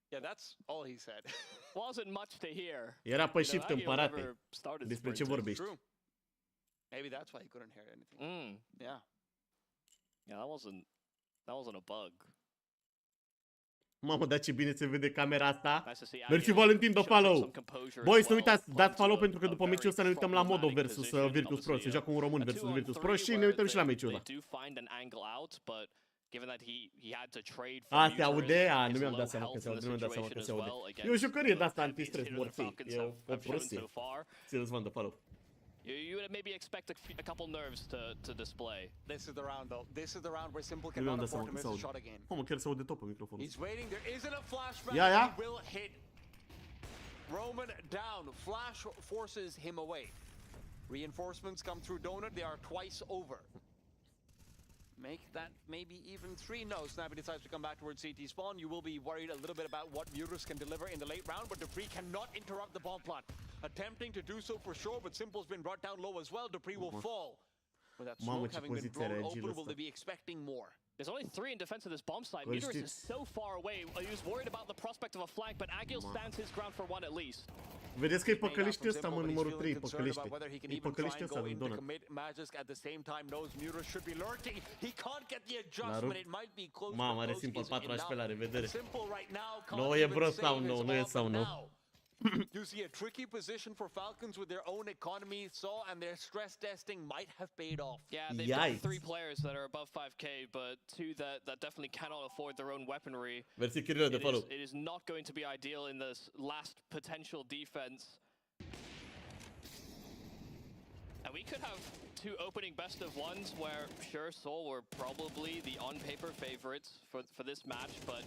Yeah, that's all he said. Wasn't much to hear. Era pe shift, împărate. Despre ce vorbești? Maybe that's why he couldn't hear anything. Yeah. Yeah, that wasn't a bug. Mamă, dar ce bine se vede camera asta. Mersi Valentin de follow. Băi, să nu uitați, dați follow pentru că după meciul ăsta ne uităm la Modo versus Virtus Pro. Se joacă un român versus Virtus Pro și ne uităm și la meciul ăsta. A, se aude? A, nu mi-am dat seama că se aude, nu mi-am dat seama că se aude. E o jucărie de asta anti-stres, morții. E o prostie. Ți-l de follow. You would maybe expect a couple nerves to display. This is the round, though. This is the round where Simple cannot afford to miss a shot again. Mamă, chiar se aude tot pe microfon. He's waiting. There isn't a flashback. He will hit. Roman down. Flash forces him away. Reinforcements come through Donut. They are twice over. Make that maybe even 3. No, Snappy decides to come back towards CT spawn. You will be worried a little bit about what Mutas can deliver in the late round, but Dupree cannot interrupt the bomb plot. Attempting to do so for sure, but Simple's been brought down low as well. Dupree will fall. With that smoke having been blown open, will they be expecting more? There's only 3 in defense of this bomb site. Mutas is so far away. He was worried about the prospect of a flank, but Agil stands his ground for 1 at least. Vedeți că e păcăliște ăsta, mă, numărul 3, e păcăliște. E păcăliște ăsta din Donut. Mamă, are Simple 4 HP, la revedere. Nu e bro sau nu, nu e sau nu. You see a tricky position for Falcons with their own economy, and their stress testing might have paid off. Yeah, they've got 3 players that are above 5k, but 2 that definitely cannot afford their own weaponry. It is not going to be ideal in this last potential defense. And we could have 2 opening best of ones where sure Seoul were probably the on paper favorites for this match, but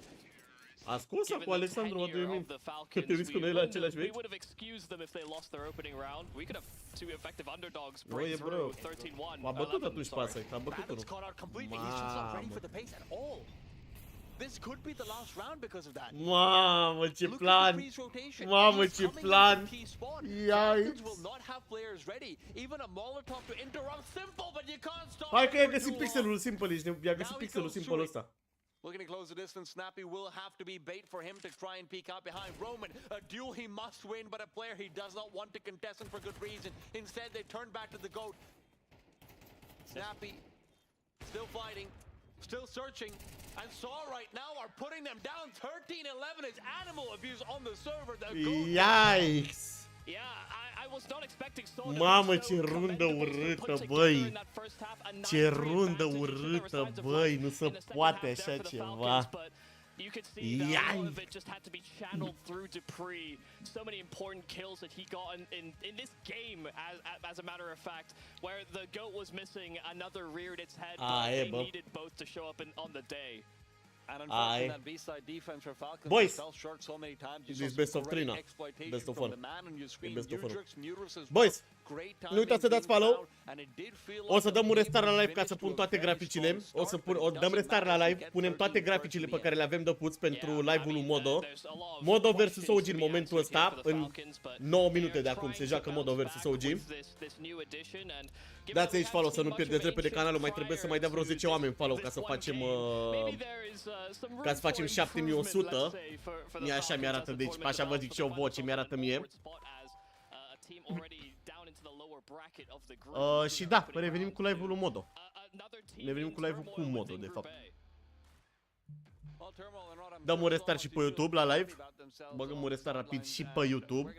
Ascultă cu Alexandru, what do you mean? Că te uiți cu noi la același meci? We would have excused them if they lost their opening round. We could have 2 effective underdogs break through 13-1. M-a bătut atunci pasă, a bătut unul. This could be the last round because of that. Mamă, ce plan! Mamă, ce plan! Yikes! Hai că i-a găsit pixelul simple, i-a găsit pixelul simple ăsta. Looking to close the distance, Snappy will have to be bait for him to try and peek out behind Roman. A duel he must win, but a player he does not want to contest him for good reason. Instead, they turn back to the GOAT. Snappy, still fighting, still searching, and Saw right now are putting them down. 13-11 is animal abuse on the server. Yikes! Yeah, I was not expecting Saw. Mamă, ce rundă urâtă, băi! Ce rundă urâtă, băi! Nu se poate așa ceva. You could see that a lot of it just had to be channeled through Dupree. So many important kills that he got in this game, as a matter of fact, where the GOAT was missing, another reared its head, but they needed both to show up on the day. And unfortunately, that B-side defense for Falcons Boys, fell short so many times. this is best of 3 now. Best of 1. Best of 1. Boys, Boys, nu uitați să dați follow. O să dăm un restart la live ca să pun toate graficile. O dăm restart la live, punem toate graficile pe care le avem de pus pentru live-ul lui Modo. Modo versus OG în momentul ăsta, în 9 minute de acum se joacă Modo versus OG. Dați aici follow să nu pierdeți repede canalul, mai trebuie să mai dea vreo 10 oameni follow ca să facem ca să facem 7100. Mie așa mi-arată, deci așa vă zic și eu voce, mi-arată mie. Și da, revenim cu live-ul lui Modo. Revenim cu live-ul cu Modo, de fapt. Dăm un restart și pe YouTube la live. Băgăm un restart rapid și pe YouTube.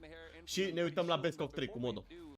Și ne uităm la Best of 3 cu Modo.